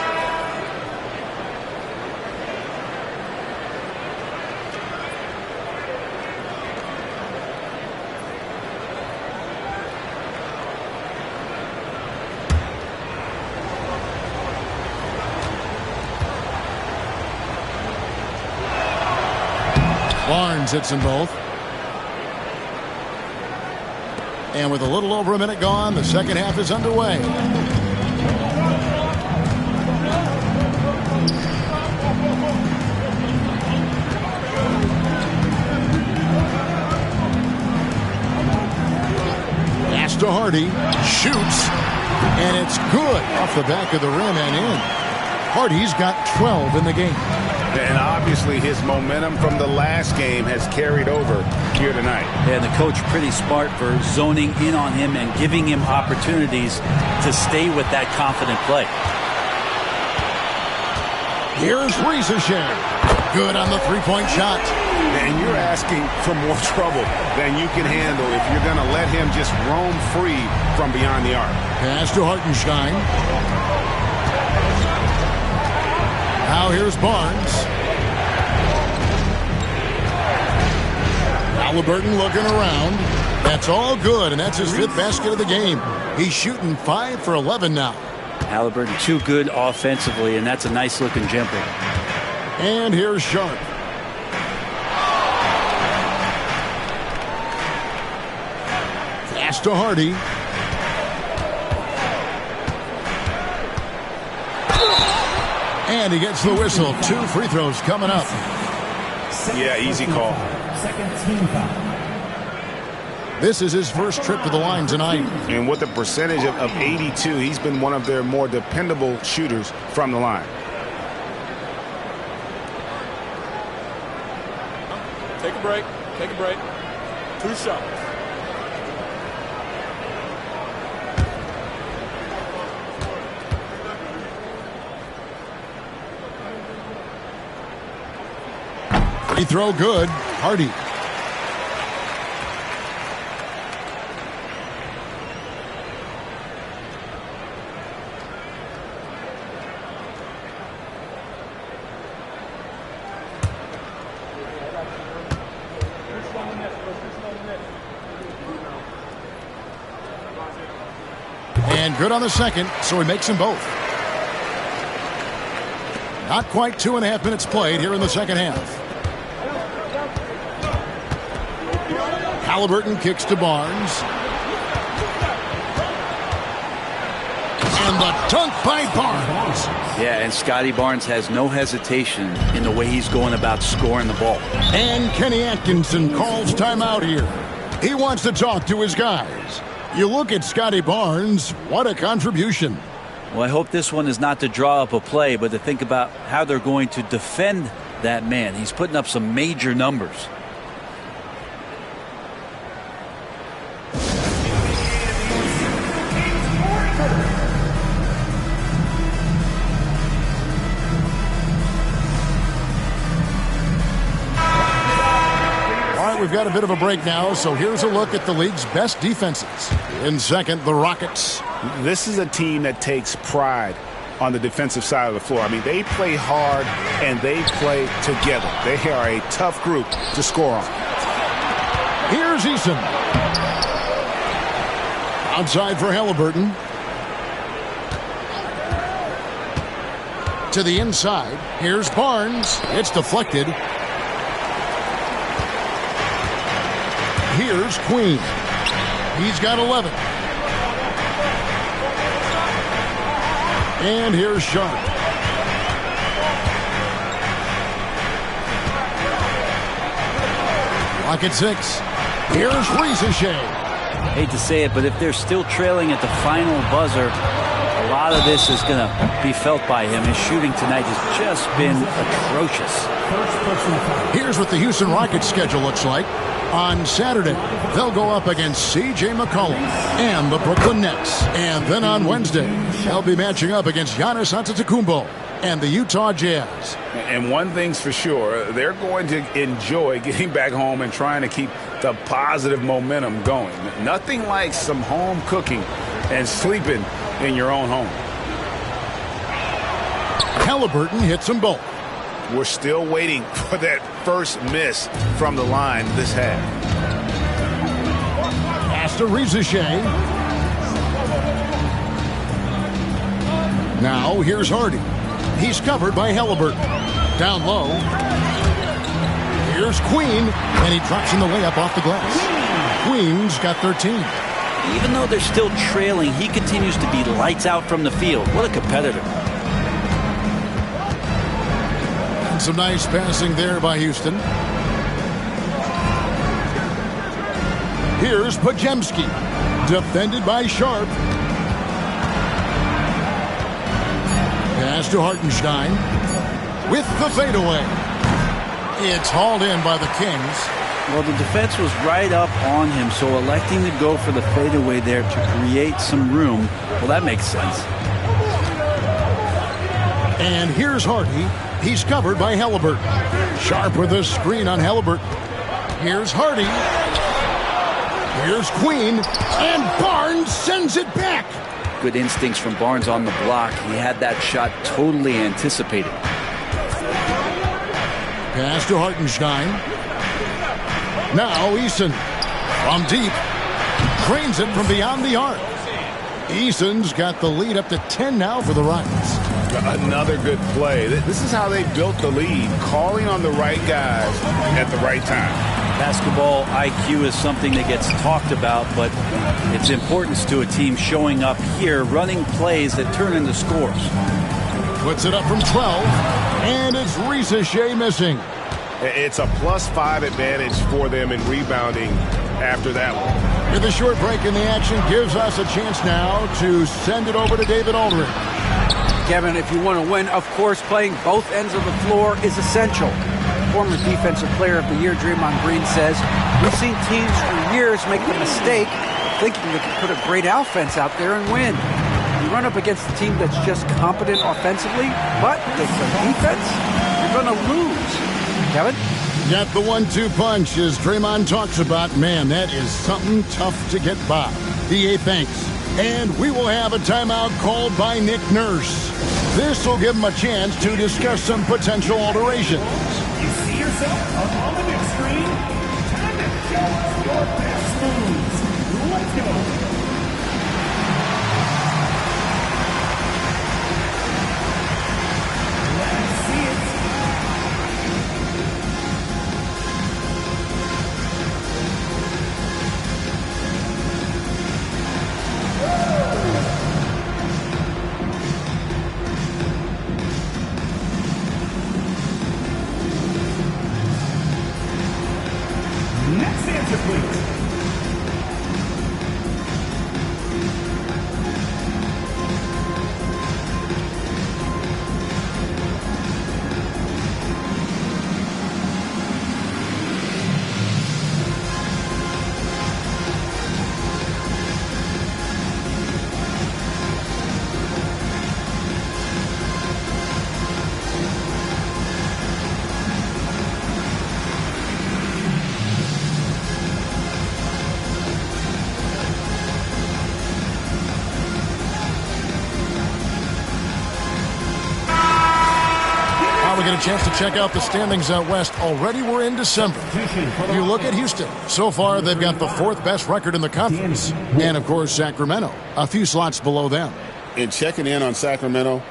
Barnes hits them both. And with a little over a minute gone, the second half is underway. Pass to Hardy. Shoots. And it's good off the back of the rim and in. Hardy's got 12 in the game. And obviously his momentum from the last game has carried over here tonight. Yeah, and the coach pretty smart for zoning in on him and giving him opportunities to stay with that confident play. Here's Riesesheim. Good on the three-point shot. And you're asking for more trouble than you can handle if you're going to let him just roam free from beyond the arc. Pass to Hartenstein. Now here's Barnes. Halliburton looking around. That's all good, and that's his 5th basket of the game. He's shooting 5 for 11 now. Halliburton too good offensively, and that's a nice-looking jumper. And here's Sharp. Pass to Hardy. And he gets the whistle. 2 free throws coming up. Yeah, easy call. Second team foul. This is his first trip to the line tonight. And with a percentage of 82, he's been one of their more dependable shooters from the line. Take a break. Take a break. 2 shots. Free throw good. Hardy. And good on the second, so he makes them both. Not quite 2.5 minutes played here in the second half. Halliburton kicks to Barnes. And the dunk by Barnes. Yeah, and Scotty Barnes has no hesitation in the way he's going about scoring the ball. And Kenny Atkinson calls timeout here. He wants to talk to his guys. You look at Scotty Barnes, what a contribution. Well, I hope this one is not to draw up a play, but to think about how they're going to defend that man. He's putting up some major numbers. We've got a bit of a break now, so here's a look at the league's best defenses. In second, the Rockets. This is a team that takes pride on the defensive side of the floor. I mean, they play hard and they play together. They are a tough group to score on. Here's Eason. Outside for Halliburton. To the inside. Here's Barnes. It's deflected. Here's Queen. He's got 11. And here's Sharp. Lock at 6. Here's Riesesheim. Hate to say it, but if they're still trailing at the final buzzer, a lot of this is going to be felt by him. His shooting tonight has just been atrocious. Here's what the Houston Rockets schedule looks like. On Saturday, they'll go up against C.J. McCollum and the Brooklyn Nets. And then on Wednesday, they'll be matching up against Giannis Antetokounmpo and the Utah Jazz. And one thing's for sure, they're going to enjoy getting back home and trying to keep the positive momentum going. Nothing like some home cooking and sleeping in your own home. Halliburton hits them both. We're still waiting for that first miss from the line this half. Pass to Riesesheim. Now here's Hardy. He's covered by Halliburton. Down low. Here's Queen, and he drops in the layup off the glass. Queen's got 13. Even though they're still trailing, he continues to be lights out from the field. What a competitor. Some nice passing there by Houston. Here's Podziemski. Defended by Sharp. Pass to Hartenstein with the fadeaway. It's hauled in by the Kings. Well, the defense was right up on him, so electing to go for the fadeaway there to create some room, well, that makes sense. And here's Hardy. He's covered by Halliburton. Sharp with a screen on Halliburton. Here's Hardy. Here's Queen. And Barnes sends it back. Good instincts from Barnes on the block. He had that shot totally anticipated. Pass to Hartenstein. Now Eason from deep. Drains it from beyond the arc. Eason's got the lead up to 10 now for the Rockets. Another good play. This is how they built the lead, calling on the right guys at the right time. Basketball IQ is something that gets talked about, but its importance to a team showing up here, running plays that turn into scores. Puts it up from 12, and it's Risacher missing. It's a +5 advantage for them in rebounding after that one. With a short break in the action gives us a chance now to send it over to David Aldridge. Kevin, if you want to win, of course, playing both ends of the floor is essential. Former Defensive Player of the Year Draymond Green says, we've seen teams for years make the mistake thinking they can put a great offense out there and win. You run up against a team that's just competent offensively, but with some defense, you're going to lose. Kevin? Got the 1-2 punch as Draymond talks about. Man, that is something tough to get by. DA thanks. And we will have a timeout called by Nick Nurse. This will give him a chance to discuss some potential alterations. You see yourself up on the big screen? Time to show us your best moves. Let's go. Let's see it. Next answer, please. Now we get a chance to check out the standings out west. Already we're in December. You look at Houston. So far, they've got the 4th best record in the conference. And, of course, Sacramento, a few slots below them. In checking in on Sacramento,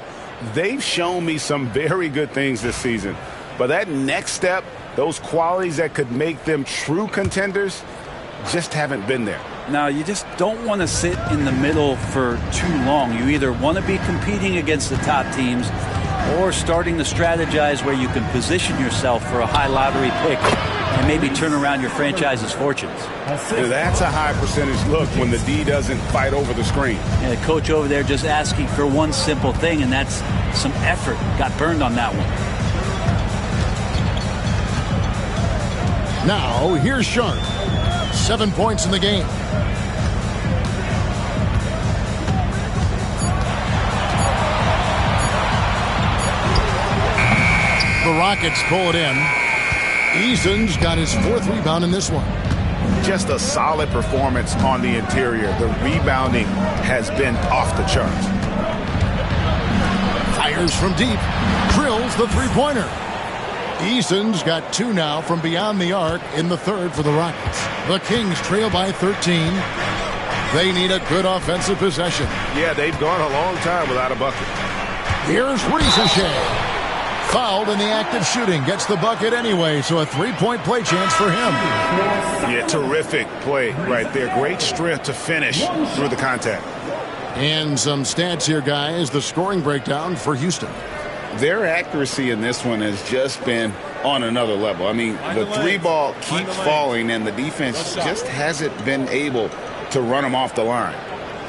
they've shown me some very good things this season. But that next step, those qualities that could make them true contenders, just haven't been there. Now, you just don't want to sit in the middle for too long. You either want to be competing against the top teams or starting to strategize where you can position yourself for a high lottery pick and maybe turn around your franchise's fortunes. That's a high percentage look when the D doesn't fight over the screen. And the coach over there just asking for one simple thing, and that's some effort. Got burned on that one. Now, here's Sharp. 7 points in the game. The Rockets pull it in. Eason's got his 4th rebound in this one. Just a solid performance on the interior. The rebounding has been off the charts. Fires from deep. Drills the three-pointer. Eason's got 2 now from beyond the arc in the 3rd for the Rockets. The Kings trail by 13. They need a good offensive possession. Yeah, they've gone a long time without a bucket. Here's Risacher. Fouled in the act of shooting. Gets the bucket anyway, so a 3-point play chance for him. Yeah, terrific play right there. Great strength to finish through the contact. And some stats here, guys. The scoring breakdown for Houston. Their accuracy in this one has just been on another level. I mean, the 3 ball keeps falling, and the defense just hasn't been able to run them off the line.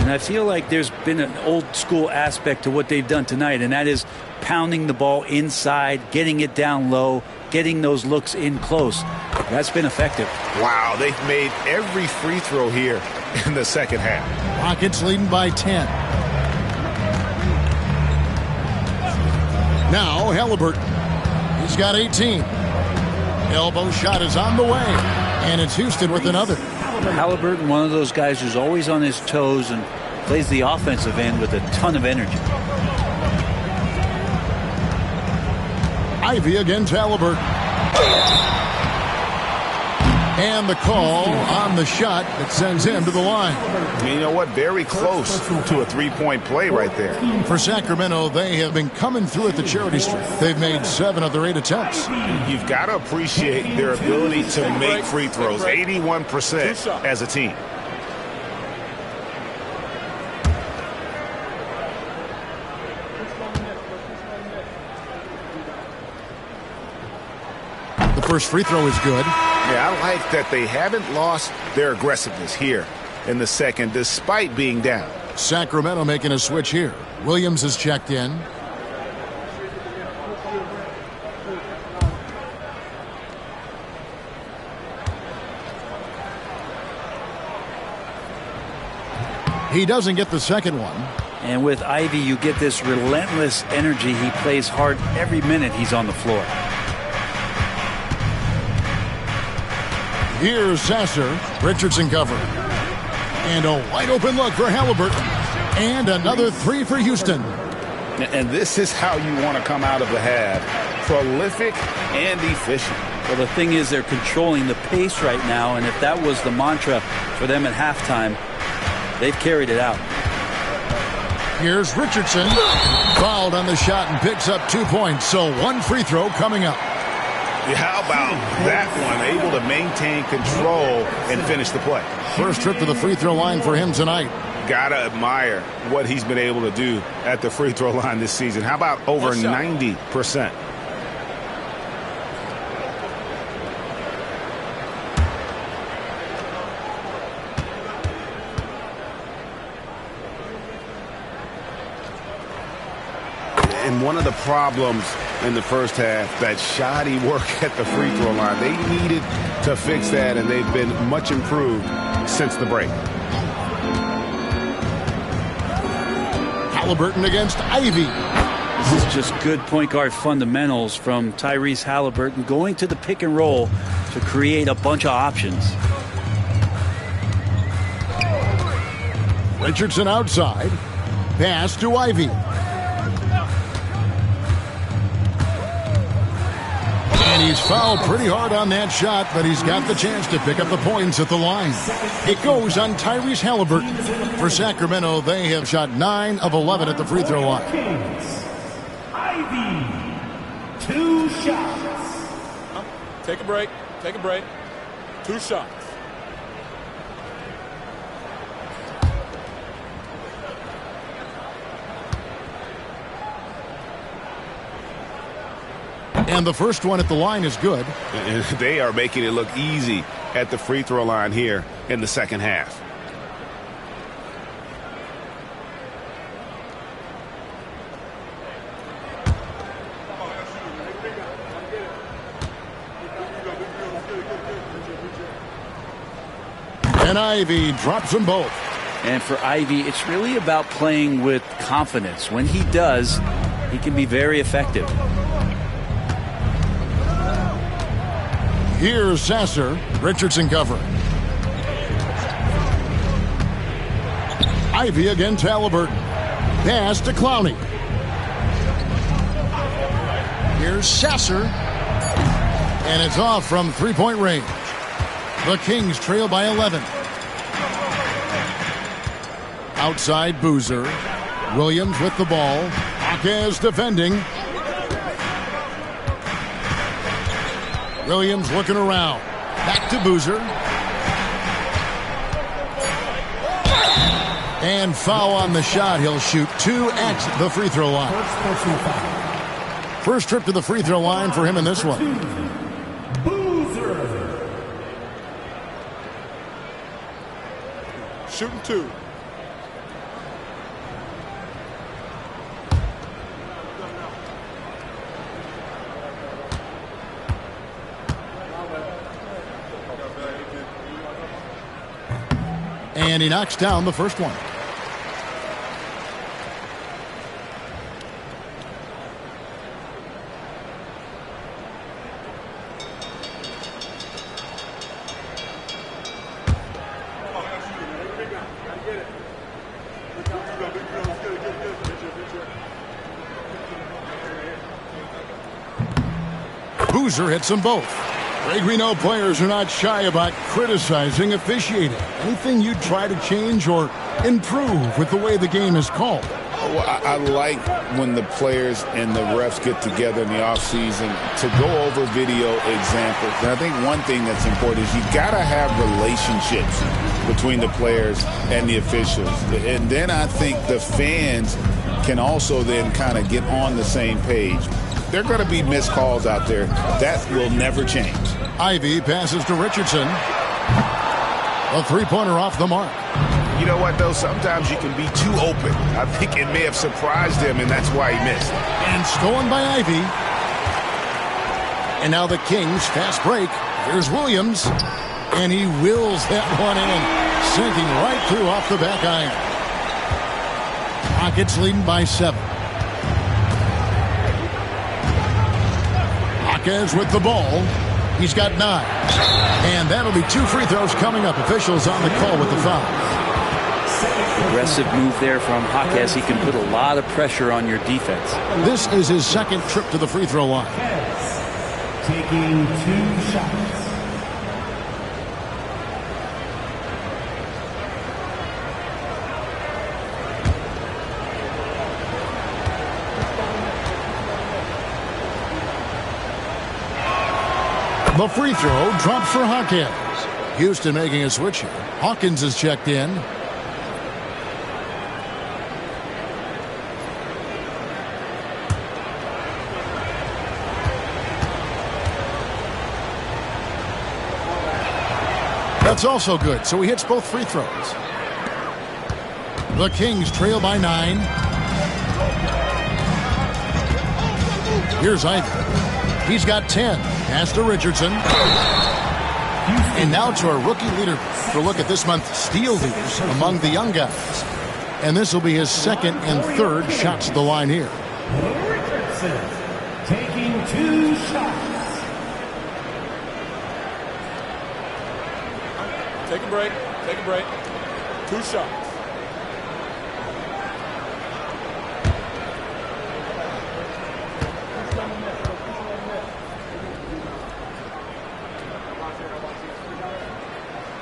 And I feel like there's been an old school aspect to what they've done tonight, and that is pounding the ball inside, getting it down low, getting those looks in close. That's been effective. Wow, they've made every free throw here in the second half. Rockets leading by 10. Now Halliburton. He's got 18. Elbow shot is on the way, and it's Houston with another. Halliburton, one of those guys who's always on his toes and plays the offensive end with a ton of energy. Ivy against Halliburton. And the call on the shot that sends him to the line. You know what? Very close to a three-point play right there. For Sacramento, they have been coming through at the charity stripe. They've made 7 of their 8 attempts. You've got to appreciate their ability to make free throws. 81% as a team. The first free throw is good. Yeah, I like that they haven't lost their aggressiveness here in the second, despite being down. Sacramento making a switch here. Williams has checked in. He doesn't get the second one. And with Ivy, you get this relentless energy. He plays hard every minute he's on the floor. Here's Sasser. Richardson cover. And a wide open look for Halliburton. And another 3 for Houston. And this is how you want to come out of the half. Prolific and efficient. Well, the thing is, they're controlling the pace right now, and if that was the mantra for them at halftime, they've carried it out. Here's Richardson. Fouled on the shot and picks up 2 points. So 1 free throw coming up. How about that one? Able to maintain control and finish the play. First trip to the free throw line for him tonight. Gotta admire what he's been able to do at the free throw line this season. How about over 90%? And one of the problems in the first half, that shoddy work at the free throw line. They needed to fix that, and they've been much improved since the break. Halliburton against Ivy. This is just good point guard fundamentals from Tyrese Halliburton, going to the pick and roll to create a bunch of options. Richardson outside. Pass to Ivy. And he's fouled pretty hard on that shot, but he's got the chance to pick up the points at the line. It goes on Tyrese Halliburton. For Sacramento, they have shot 9 of 11 at the free throw line. Ivy, 2 shots. Take a break. Take a break. 2 shots. And the first one at the line is good. And they are making it look easy at the free throw line here in the second half. And Ivy drops them both. And for Ivy, it's really about playing with confidence. When he does, he can be very effective. Here's Sasser. Richardson covering. Ivy against Halliburton. Pass to Clowney. Here's Sasser. And it's off from three-point range. The Kings trail by 11. Outside Boozer. Williams with the ball. Jaquez defending. Williams looking around. Back to Boozer. And foul on the shot. He'll shoot 2 at the free throw line. First trip to the free throw line for him in this one. Shooting 2. And he knocks down the first one. Boozer hits them both. Greg, we know players are not shy about criticizing officiating. Anything you'd try to change or improve with the way the game is called? Well, I like when the players and the refs get together in the offseason to go over video examples. And I think one thing that's important is you got to have relationships between the players and the officials. And then I think the fans can also then kind of get on the same page. There are going to be missed calls out there. That will never change. Ivy passes to Richardson. A three-pointer off the mark. You know what, though? Sometimes you can be too open. I think it may have surprised him, and that's why he missed. And stolen by Ivy. And now the Kings fast break. Here's Williams. And he wills that one in, sinking right through off the back iron. Rockets leading by 7. Hawkins with the ball. He's got 9. And that'll be 2 free throws coming up. Officials on the call with the foul. Aggressive move there from Hawkins. He can put a lot of pressure on your defense. This is his second trip to the free throw line. Taking 2 shots. The free throw drops for Hawkins. Houston making a switch here. Hawkins is checked in. That's also good, so he hits both free throws. The Kings trail by 9. Here's Ivy. He's got 10. Pass to Richardson. And now to our rookie leader for a look at this month's steal leaders among the young guys. And this will be his second and third shots at the line here. Richardson taking 2 shots. Take a break. Take a break. 2 shots.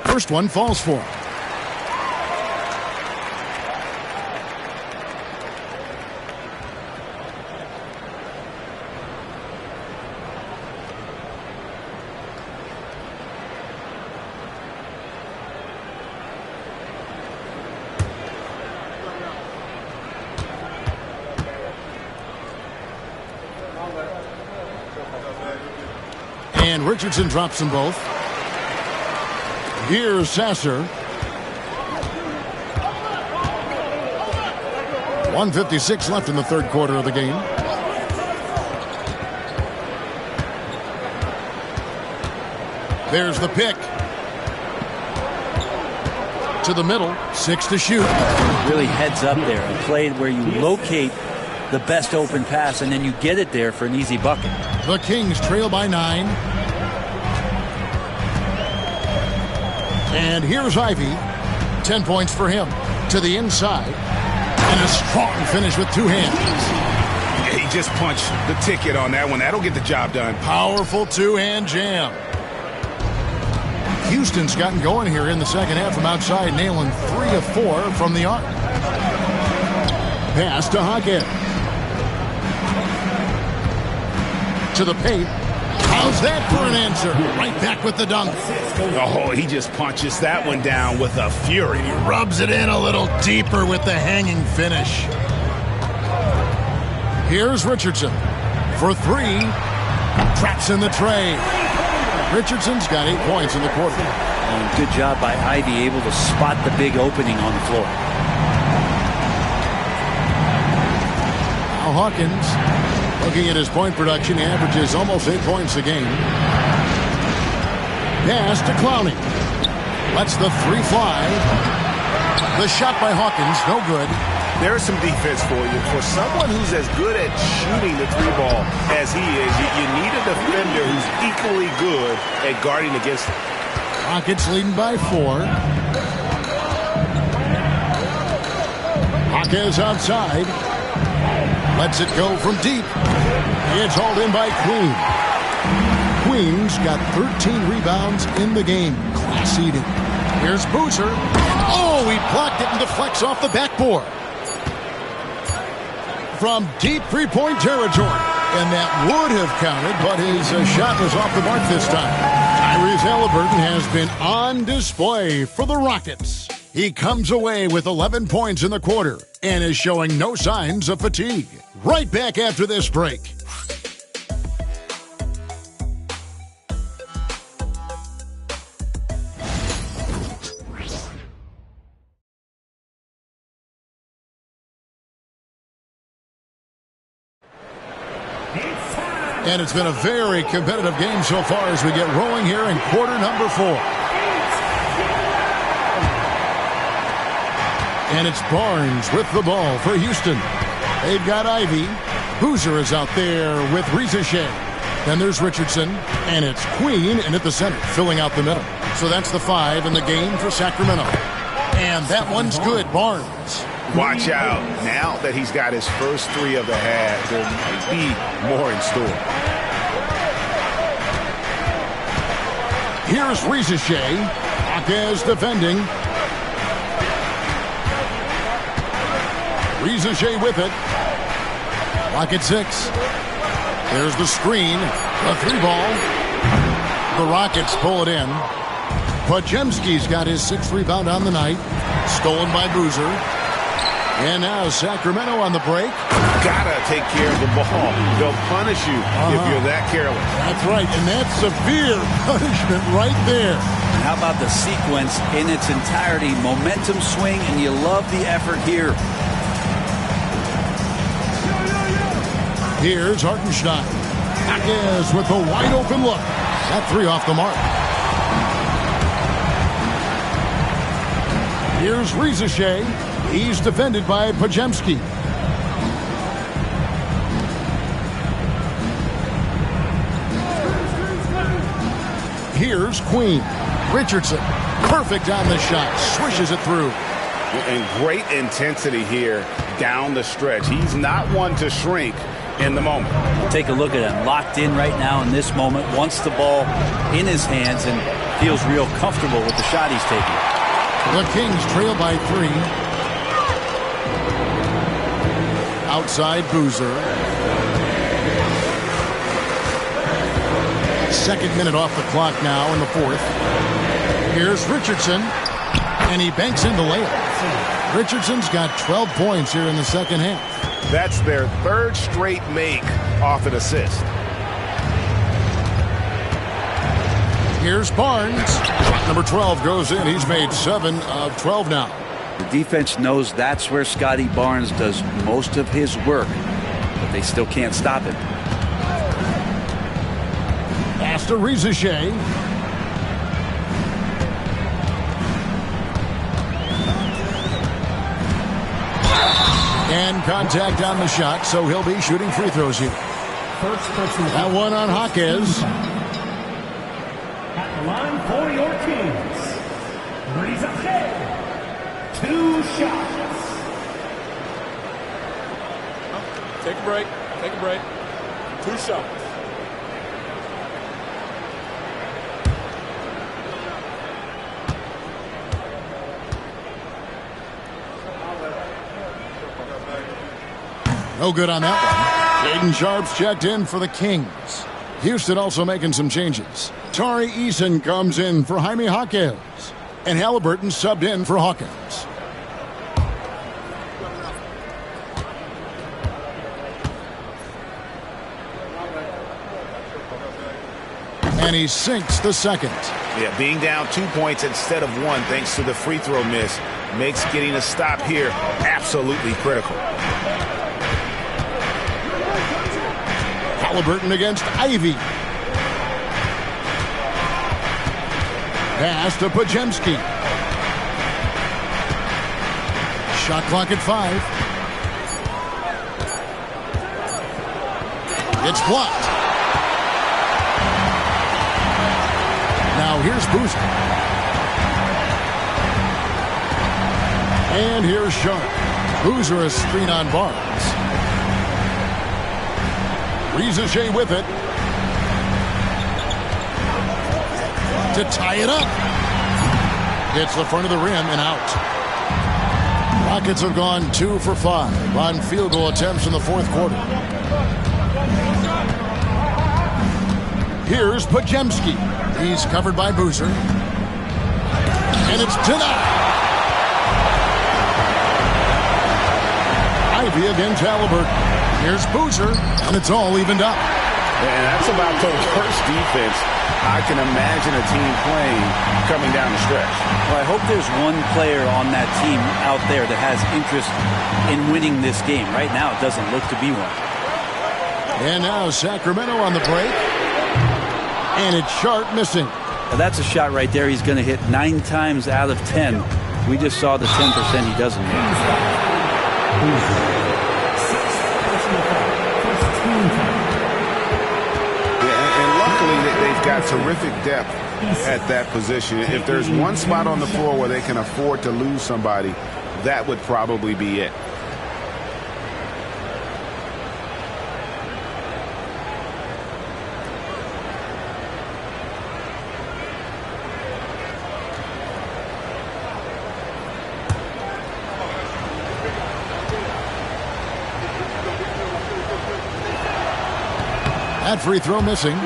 First one falls for him. And Richardson drops them both. Here's Sasser. 1:56 left in the third quarter of the game. There's the pick. To the middle, 6 to shoot. Really heads up there. A play where you locate the best open pass and then you get it there for an easy bucket. The Kings trail by 9. And here's Ivy. 10 points for him. To the inside. And a strong finish with 2 hands. He just punched the ticket on that one. That'll get the job done. Powerful 2-hand jam. Houston's gotten going here in the second half from outside, nailing 3 of 4 from the arc. Pass to Hawkins. To the paint. How's that for an answer? Right back with the dunk. Oh, he just punches that one down with a fury. He rubs it in a little deeper with the hanging finish. Here's Richardson for 3. Traps in the tray. Richardson's got 8 points in the quarter. And good job by Ivy, able to spot the big opening on the floor. Now Hawkins, looking at his point production, he averages almost 8 points a game. Pass to Clowney. Lets the three fly. The shot by Hawkins, no good. There's some defense for you. For someone who's as good at shooting the three ball as he is, you need a defender who's equally good at guarding against it. Rockets leading by 4. Hawkins outside. Lets it go from deep. It's hauled in by Queen. Queen's got 13 rebounds in the game. Class eating. Here's Boozer. Oh, he blocked it and deflects off the backboard. From deep three-point territory. And that would have counted, but his shot was off the mark this time. Tyrese Halliburton has been on display for the Rockets. He comes away with 11 points in the quarter and is showing no signs of fatigue. Right back after this break. And it's been a very competitive game so far as we get rolling here in quarter number 4. And it's Barnes with the ball for Houston. They've got Ivy. Boozer is out there with Rizachet. Then there's Richardson. And it's Queen in at the center, filling out the middle. So that's the 5 in the game for Sacramento. And that one's good, Barnes. Watch out. Now that he's got his first 3 of the half, there might be more in store. Here's Rizachet. Hawkins defending. Rizachet with it. Lock at 6. There's the screen. The 3 ball. The Rockets pull it in. Podziemski's got his 6th rebound on the night. Stolen by Boozer. And now Sacramento on the break. Gotta take care of the ball. They'll punish you if you're that careless. That's right, and that's severe punishment right there. And how about the sequence in its entirety? Momentum swing, and you love the effort here. Here's Hartenstein. Hawkins with a wide open look. That 3 off the mark. Here's Rizachet. He's defended by Podziemski. Here's Queen. Richardson. Perfect on the shot. Swishes it through. And great intensity here down the stretch. He's not one to shrink in the moment. Take a look at him. Locked in right now in this moment. Wants the ball in his hands and feels real comfortable with the shot he's taking. The Kings trail by 3. Outside Boozer. 2nd minute off the clock now in the 4th. Here's Richardson. And he banks in the layup. Richardson's got 12 points here in the 2nd half. That's their 3rd straight make off an assist. Here's Barnes. Number 12 goes in. He's made 7 of 12 now. The defense knows that's where Scotty Barnes does most of his work, but they still can't stop him. Pass to Rizachet. And contact on the shot, so he'll be shooting free throws here. That one on Hawkins. At the line for your Kings, Rizachet. 2 shots. Take a break. Take a break. 2 shots. No good on that one. Jaden Sharp's checked in for the Kings. Houston also making some changes. Tari Eason comes in for Jaime Hawkins. And Halliburton subbed in for Hawkins. And he sinks the 2nd. Yeah, being down 2 points instead of 1 thanks to the free throw miss makes getting a stop here absolutely critical. Halliburton against Ivy. Pass to Pajemski. Shot clock at 5. It's blocked. Now here's Boozer. And here's Sharp. Boozer a screen on Barnes. Rizachet with it. To tie it up. Hits the front of the rim and out. Rockets have gone 2 for 5 on field goal attempts in the fourth quarter. Here's Pajemski. He's covered by Boozer. And it's denied. Ivy against Halliburton. Here's Boozer, and it's all evened up. And that's about the worst defense I can imagine a team playing coming down the stretch. Well, I hope there's one player on that team out there that has interest in winning this game. Right now, it doesn't look to be one. And now Sacramento on the break. And it's Sharp missing. Well, that's a shot right there. He's going to hit 9 times out of 10. We just saw the 10% he doesn't hit. They've got terrific depth at that position. If there's one spot on the floor where they can afford to lose somebody, that would probably be it. That free throw missing.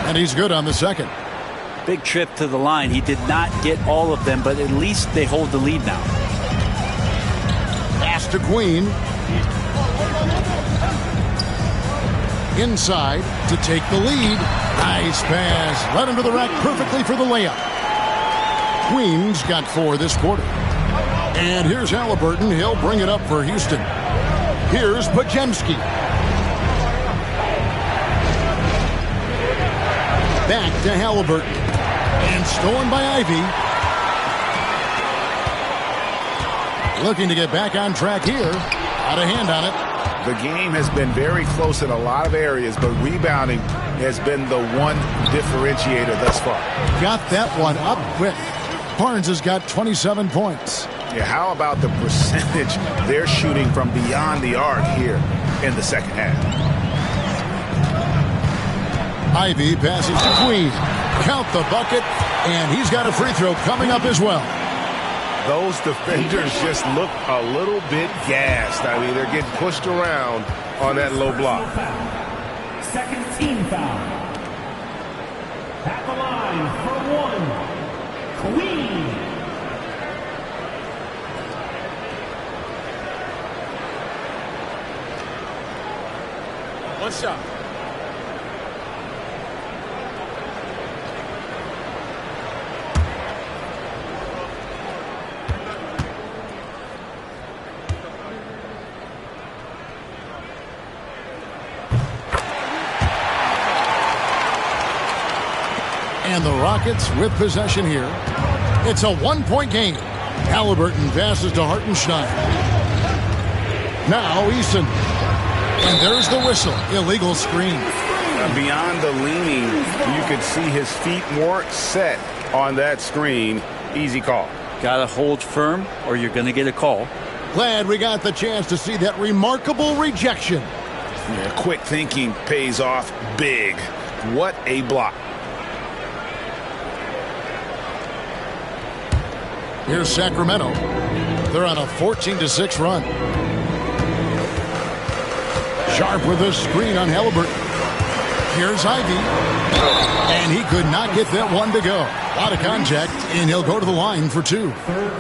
And he's good on the second. Big trip to the line. He did not get all of them, but at least they hold the lead now. Pass to Queen. Inside to take the lead. Nice pass. Right under the rack perfectly for the layup. Queen's got 4 this quarter. And here's Halliburton. He'll bring it up for Houston. Here's Pajemski. Back to Halliburton. And stolen by Ivy. Looking to get back on track here. Out of hand on it. The game has been very close in a lot of areas, but rebounding has been the one differentiator thus far. Got that one up quick. Barnes has got 27 points. Yeah, how about the percentage they're shooting from beyond the arc here in the second half? Ivy passes to Queen. Count the bucket, and he's got a free throw coming up as well. Those defenders just look a little bit gassed. I mean, they're getting pushed around on that low block. Second team foul. At the line for 1, Queen. One shot. And the Rockets with possession here. It's a 1-point game. Halliburton passes to Hartenstein. Now Eason. And there's the whistle. Illegal screen. Beyond the leaning, you could see his feet more set on that screen. Easy call. Got to hold firm or you're going to get a call. Glad we got the chance to see that remarkable rejection. Yeah, quick thinking pays off big. What a block. Here's Sacramento. They're on a 14-6 run. Sharp with a screen on Halliburton. Here's Ivy. And he could not get that one to go. A lot of contact, and he'll go to the line for 2.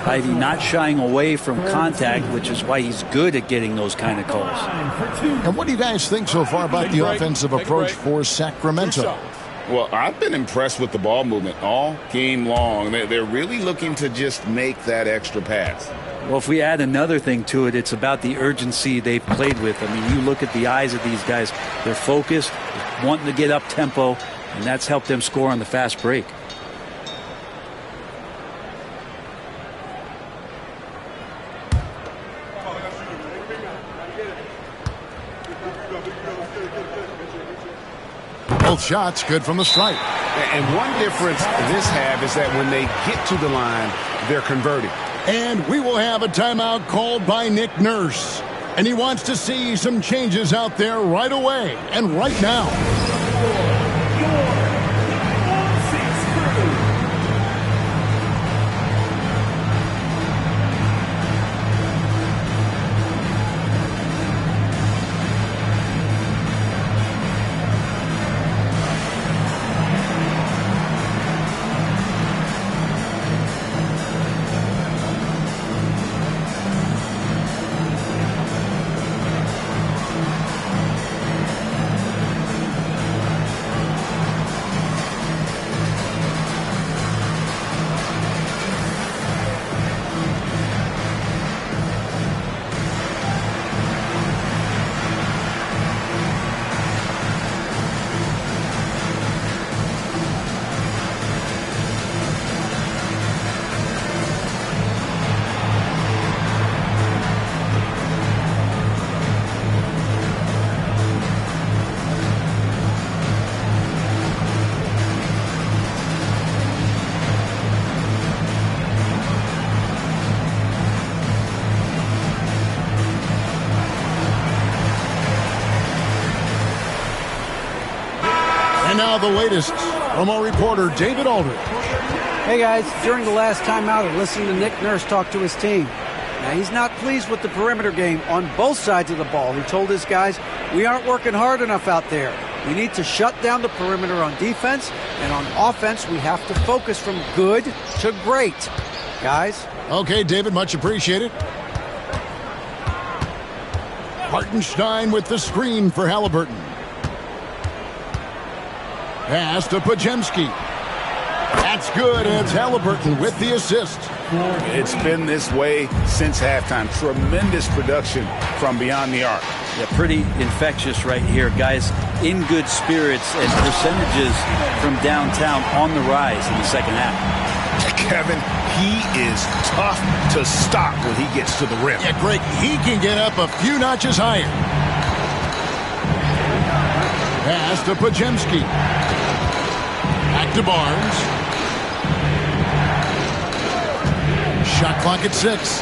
Ivy not shying away from contact, which is why he's good at getting those kind of calls. And what do you guys think so far about the offensive approach for Sacramento? Well, I've been impressed with the ball movement all game long. They're really looking to just make that extra pass. Well, if we add another thing to it, it's about the urgency they've played with. I mean, you look at the eyes of these guys. They're focused, wanting to get up tempo, and that's helped them score on the fast break. Both shots good from the stripe. And one difference this have is that when they get to the line, they're converting. And we will have a timeout called by Nick Nurse. And he wants to see some changes out there right away and right now. Now the latest from our reporter, David Aldridge. Hey guys, during the last timeout, I listened to Nick Nurse talk to his team. Now he's not pleased with the perimeter game on both sides of the ball. He told his guys, we aren't working hard enough out there. We need to shut down the perimeter on defense, and on offense, we have to focus from good to great. Guys? Okay, David, much appreciated. Hartenstein with the screen for Halliburton. Pass to Pajemski. That's good, and it's Halliburton with the assist. It's been this way since halftime. Tremendous production from beyond the arc. Yeah, pretty infectious right here. Guys in good spirits and percentages from downtown on the rise in the second half. Kevin, he is tough to stop when he gets to the rim. Yeah, Greg, he can get up a few notches higher. Pass to Pajemski. Back to Barnes. Shot clock at 6.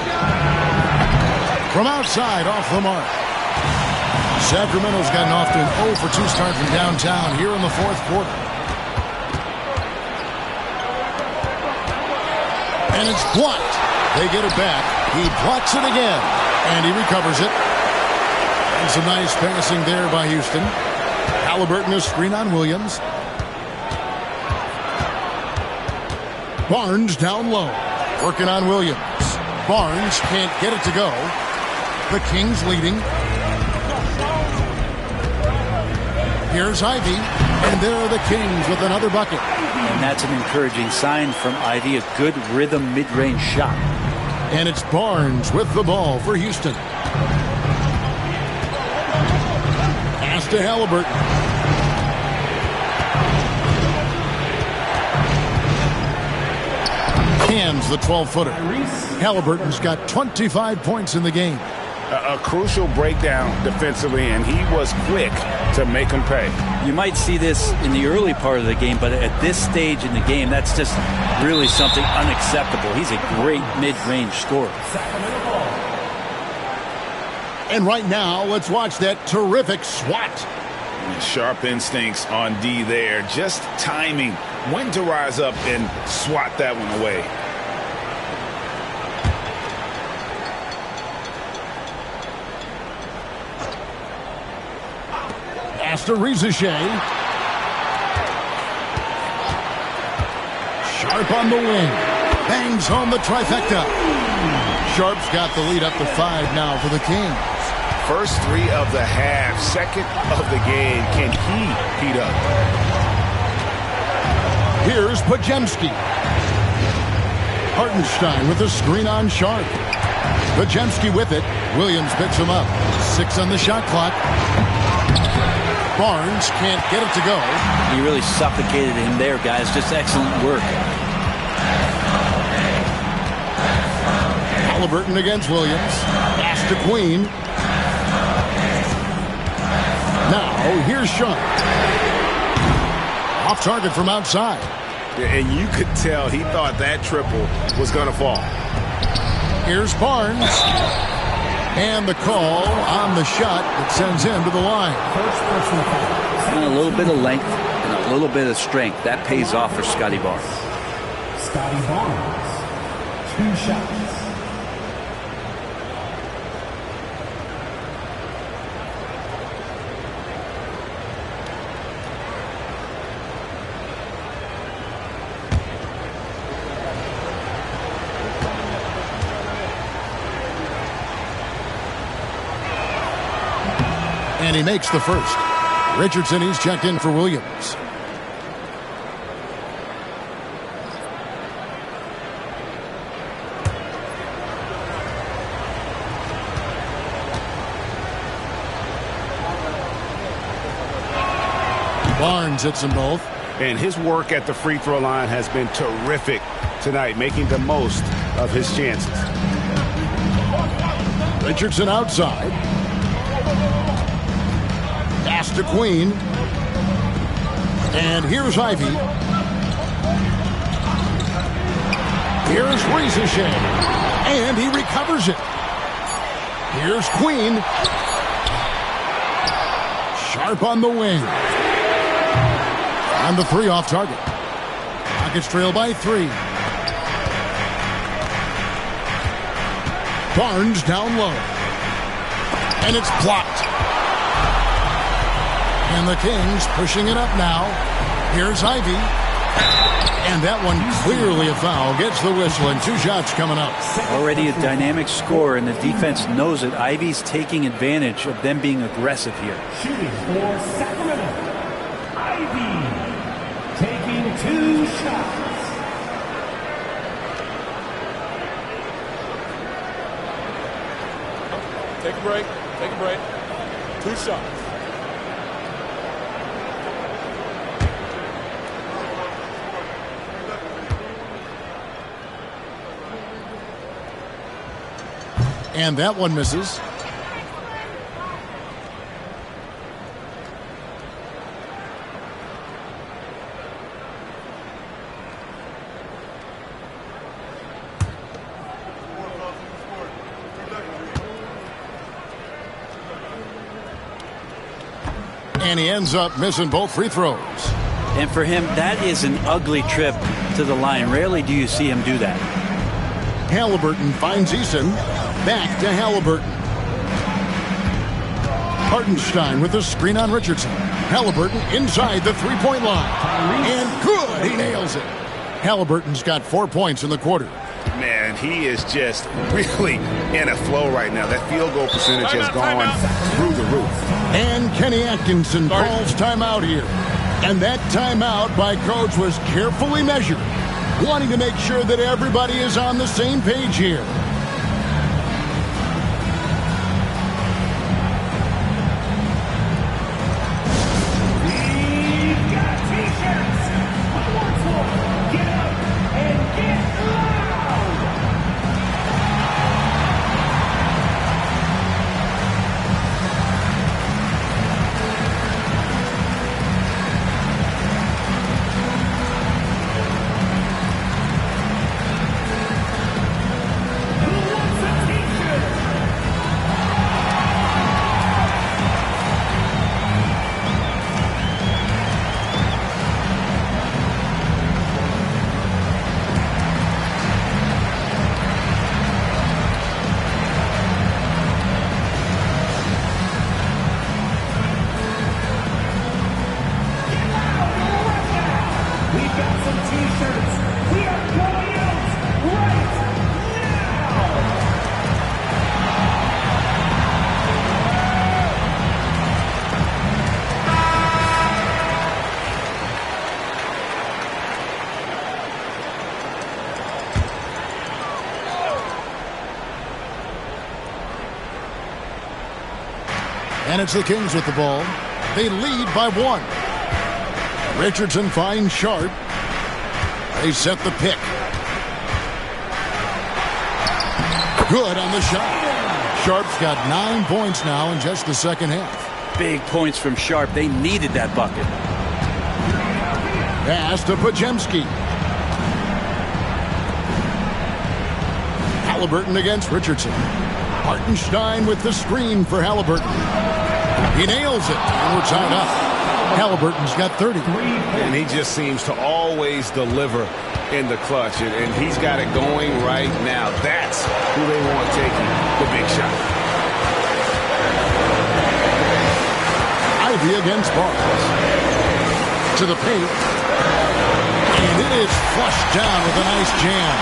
From outside, off the mark. Sacramento's gotten off to an 0 for 2 start from downtown here in the fourth quarter. And it's blocked. They get it back. He blocks it again. And he recovers it. And some nice passing there by Houston. Halliburton a screen on Williams. Barnes down low. Working on Williams. Barnes can't get it to go. The Kings leading. Here's Ivy. And there are the Kings with another bucket. And that's an encouraging sign from Ivy. A good rhythm mid-range shot. And it's Barnes with the ball for Houston. Pass to Halliburton. Hands the 12-footer. Halliburton's got 25 points in the game. A crucial breakdown defensively, and he was quick to make him pay. You might see this in the early part of the game, but at this stage in the game, that's just really something unacceptable. He's a great mid-range scorer. And right now, let's watch that terrific swat. Sharp instincts on D there. Just timing when to rise up and swat that one away. Pass to Rizichet. Sharp on the wing. Bangs home the trifecta. Sharp's got the lead up to 5 now for the Kings. First 3 of the half, second of the game. Can he heat up? Here's Pajemski. Hartenstein with a screen on Sharp. Pajemski with it. Williams picks him up. 6 on the shot clock. Barnes can't get it to go. He really suffocated him there, guys. Just excellent work. Halliburton against Williams. Pass to Queen. Now, here's Sharp. Off target from outside. And you could tell he thought that triple was going to fall. Here's Barnes. And the call on the shot that sends him to the line. And a little bit of length and a little bit of strength. That pays off for Scotty Barnes. Scotty Barnes, 2 shots. And he makes the first. Richardson, he's checked in for Williams. Barnes hits them both. And his work at the free throw line has been terrific tonight, making the most of his chances. Richardson outside. Pass to Queen. And here's Ivy. Here's Rizichet. And he recovers it. Here's Queen. Sharp on the wing. And the 3 off target. Rockets trail by 3. Barnes down low. And it's blocked. And the Kings pushing it up now. Here's Ivy. And that one clearly a foul. Gets the whistle and 2 shots coming up. Already a dynamic score, and the defense knows it. Ivy's taking advantage of them being aggressive here. Shooting for Sacramento, Ivy, taking 2 shots. Take a break. Take a break. 2 shots. And that one misses. And he ends up missing both free throws. And for him, that is an ugly trip to the line. Rarely do you see him do that. Halliburton finds Eason. Back to Halliburton. Hartenstein with a screen on Richardson. Halliburton inside the three-point line. And good! He nails it. Halliburton's got 4 points in the quarter. Man, he is just really in a flow right now. That field goal percentage has gone through the roof. And Kenny Atkinson calls timeout here. And that timeout by Coach was carefully measured, wanting to make sure that everybody is on the same page here. And it's the Kings with the ball. They lead by 1. Richardson finds Sharp. They set the pick. Good on the shot. Sharp's got 9 points now in just the second half. Big points from Sharp. They needed that bucket. Pass to Pajemski. Halliburton against Richardson. Hartenstein with the screen for Halliburton. He nails it, and we're tied up. Halliburton's got 30. And he just seems to always deliver in the clutch, and he's got it going right now. That's who they want taking the big shot. Ivy against Barnes. To the paint. And it is flushed down with a nice jam.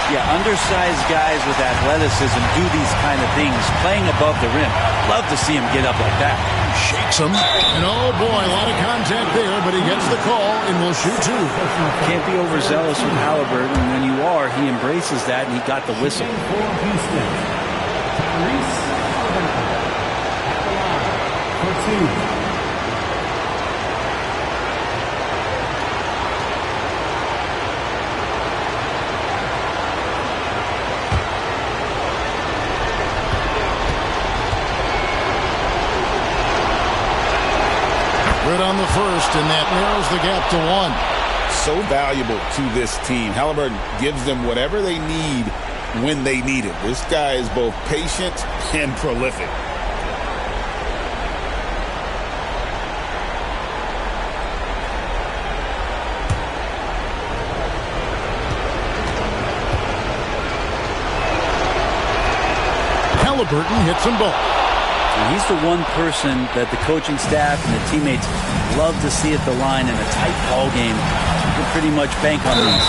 Yeah, undersized guys with athleticism do these kind of things, playing above the rim. Love to see him get up like that. Shakes him. And oh boy, a lot of contact there, but he gets the call and will shoot 2. Can't be overzealous with Halliburton. When you are, he embraces that, and he got the whistle. Good on the first, and that narrows the gap to 1. So valuable to this team. Halliburton gives them whatever they need when they need it. This guy is both patient and prolific. Halliburton hits them both. And he's the one person that the coaching staff and the teammates love to see at the line in a tight ball game. You can pretty much bank on these.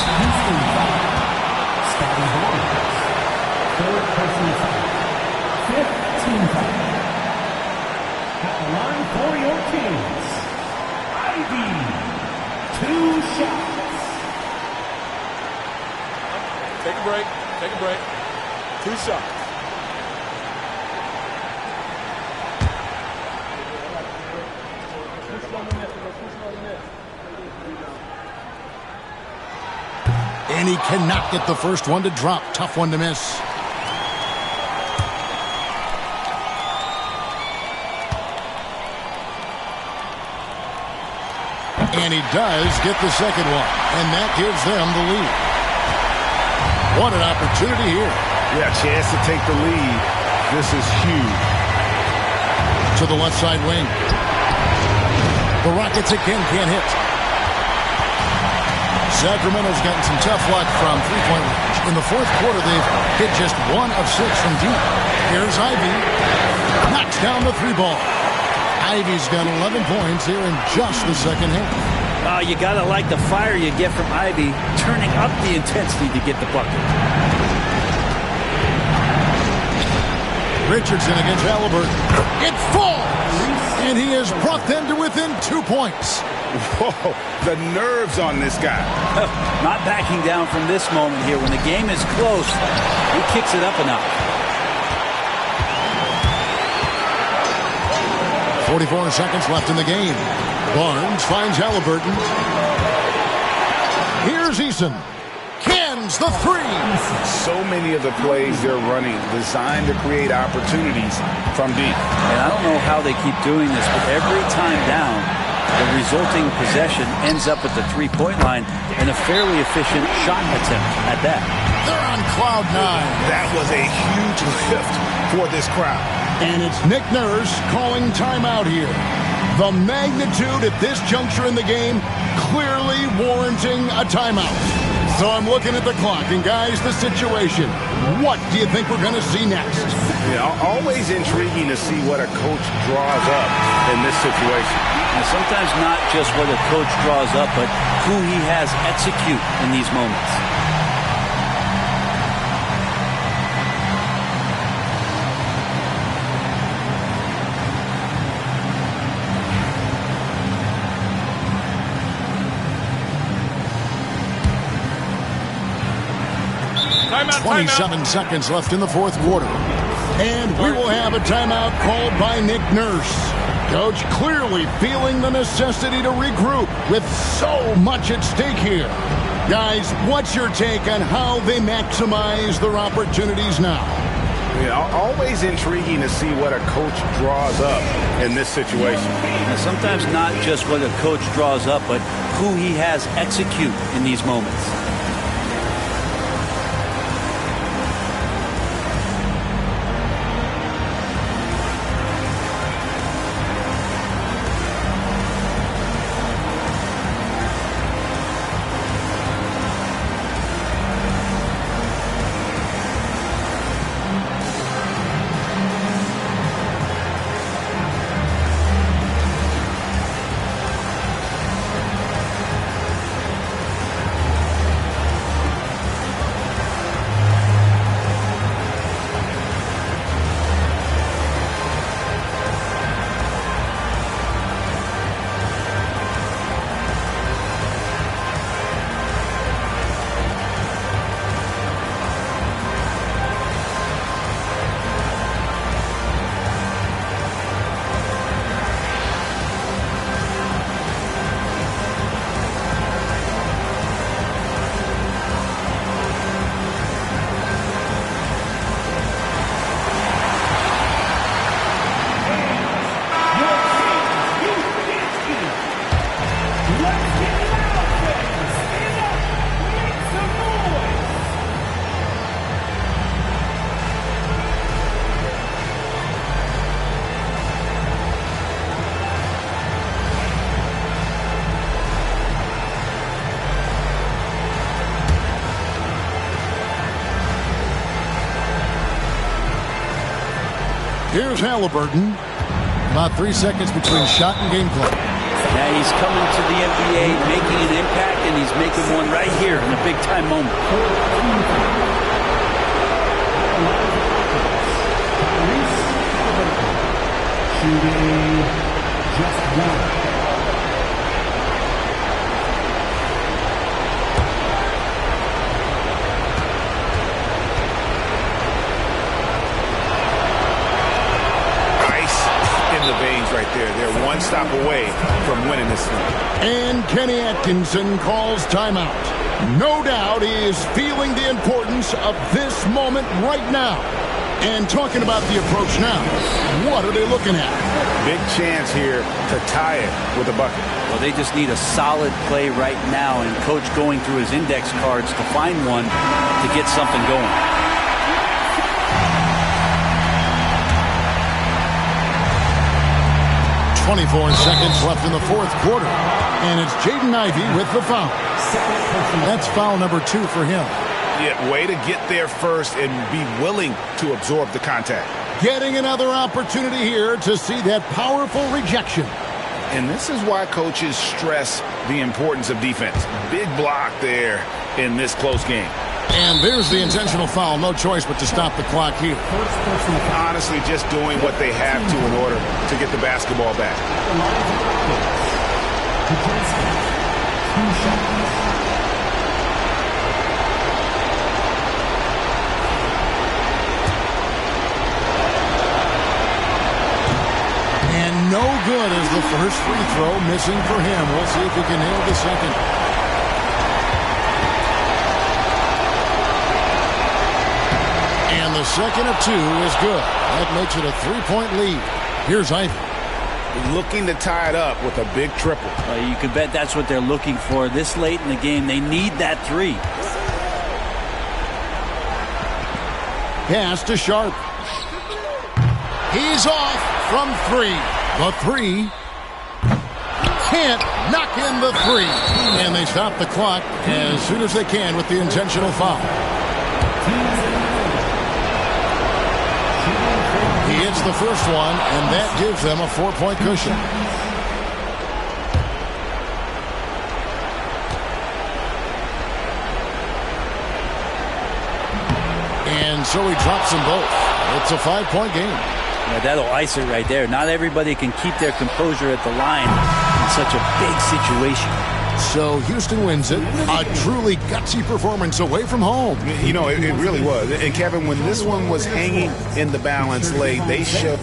Third personal foul. 15 foul. At the line for your Kings, Ivy. 2 shots. Take a break. Take a break. 2 shots. And he cannot get the first one to drop. Tough one to miss. And he does get the second one. And that gives them the lead. What an opportunity here. Yeah, chance to take the lead. This is huge. To the left side wing. The Rockets again can't hit. Sacramento's gotten some tough luck from three-point range. In the fourth quarter, they've hit just 1 of 6 from deep. Here's Ivy. Knocks down the 3-ball. Ivy's got 11 points here in just the second half. You got to like the fire you get from Ivy, turning up the intensity to get the bucket. Richardson against Halliburton. It falls! And he has brought them to within 2 points. Whoa, the nerves on this guy. Not backing down from this moment here. When the game is close, he kicks it up a notch. 44 seconds left in the game. Barnes finds Halliburton. Here's Eason. Cans the 3. So many of the plays they're running designed to create opportunities from deep. And I don't know how they keep doing this, but every time down, the resulting possession ends up at the three-point line and a fairly efficient shot attempt at that. They're on cloud 9. That was a huge lift for this crowd. And it's Nick Nurse calling timeout here. The magnitude at this juncture in the game clearly warranting a timeout. So I'm looking at the clock, and guys, the situation. What do you think we're going to see next? Yeah, always intriguing to see what a coach draws up in this situation. And sometimes not just what a coach draws up, but who he has execute in these moments. Timeout, 27 seconds left in the fourth quarter. And we will have a timeout called by Nick Nurse. Coach clearly feeling the necessity to regroup with so much at stake here. Guys, what's your take on how they maximize their opportunities now? Always intriguing to see what a coach draws up in this situation. And sometimes not just what a coach draws up, but who he has execute in these moments. Here's Halliburton. About 3 seconds between shot and game clock. Yeah, he's coming to the NBA, making an impact, and he's making one right here in a big-time moment. Shooting just one. Right there. They're one stop away from winning this thing. And Kenny Atkinson calls timeout. No doubt he is feeling the importance of this moment right now. And talking about the approach now, what are they looking at? Big chance here to tie it with a bucket. Well, they just need a solid play right now, and Coach going through his index cards to find one to get something going. 24 seconds left in the fourth quarter. And it's Jaden Ivey with the foul. That's foul number 2 for him. Yeah, way to get there first and be willing to absorb the contact. Getting another opportunity here to see that powerful rejection. And this is why coaches stress the importance of defense. Big block there in this close game. And there's the intentional foul. No choice but to stop the clock here. Honestly, just doing what they have to in order to get the basketball back. And no good as the first free throw missing for him. We'll see if he can nail the second. The second of 2 is good. That makes it a 3-point lead. Here's Ivey. Looking to tie it up with a big triple. You can bet that's what they're looking for. This late in the game, they need that 3. Pass to Sharp. He's off from 3. The 3. Can't knock in the 3. And they stop the clock as soon as they can with the intentional foul. He hits the first one, and that gives them a 4-point cushion. And so he drops them both. It's a 5-point game. Yeah, that'll ice it right there. Not everybody can keep their composure at the line in such a big situation. So Houston wins it. A truly gutsy performance away from home. You know, it really was. And Kevin, when this one was hanging in the balance late, they showed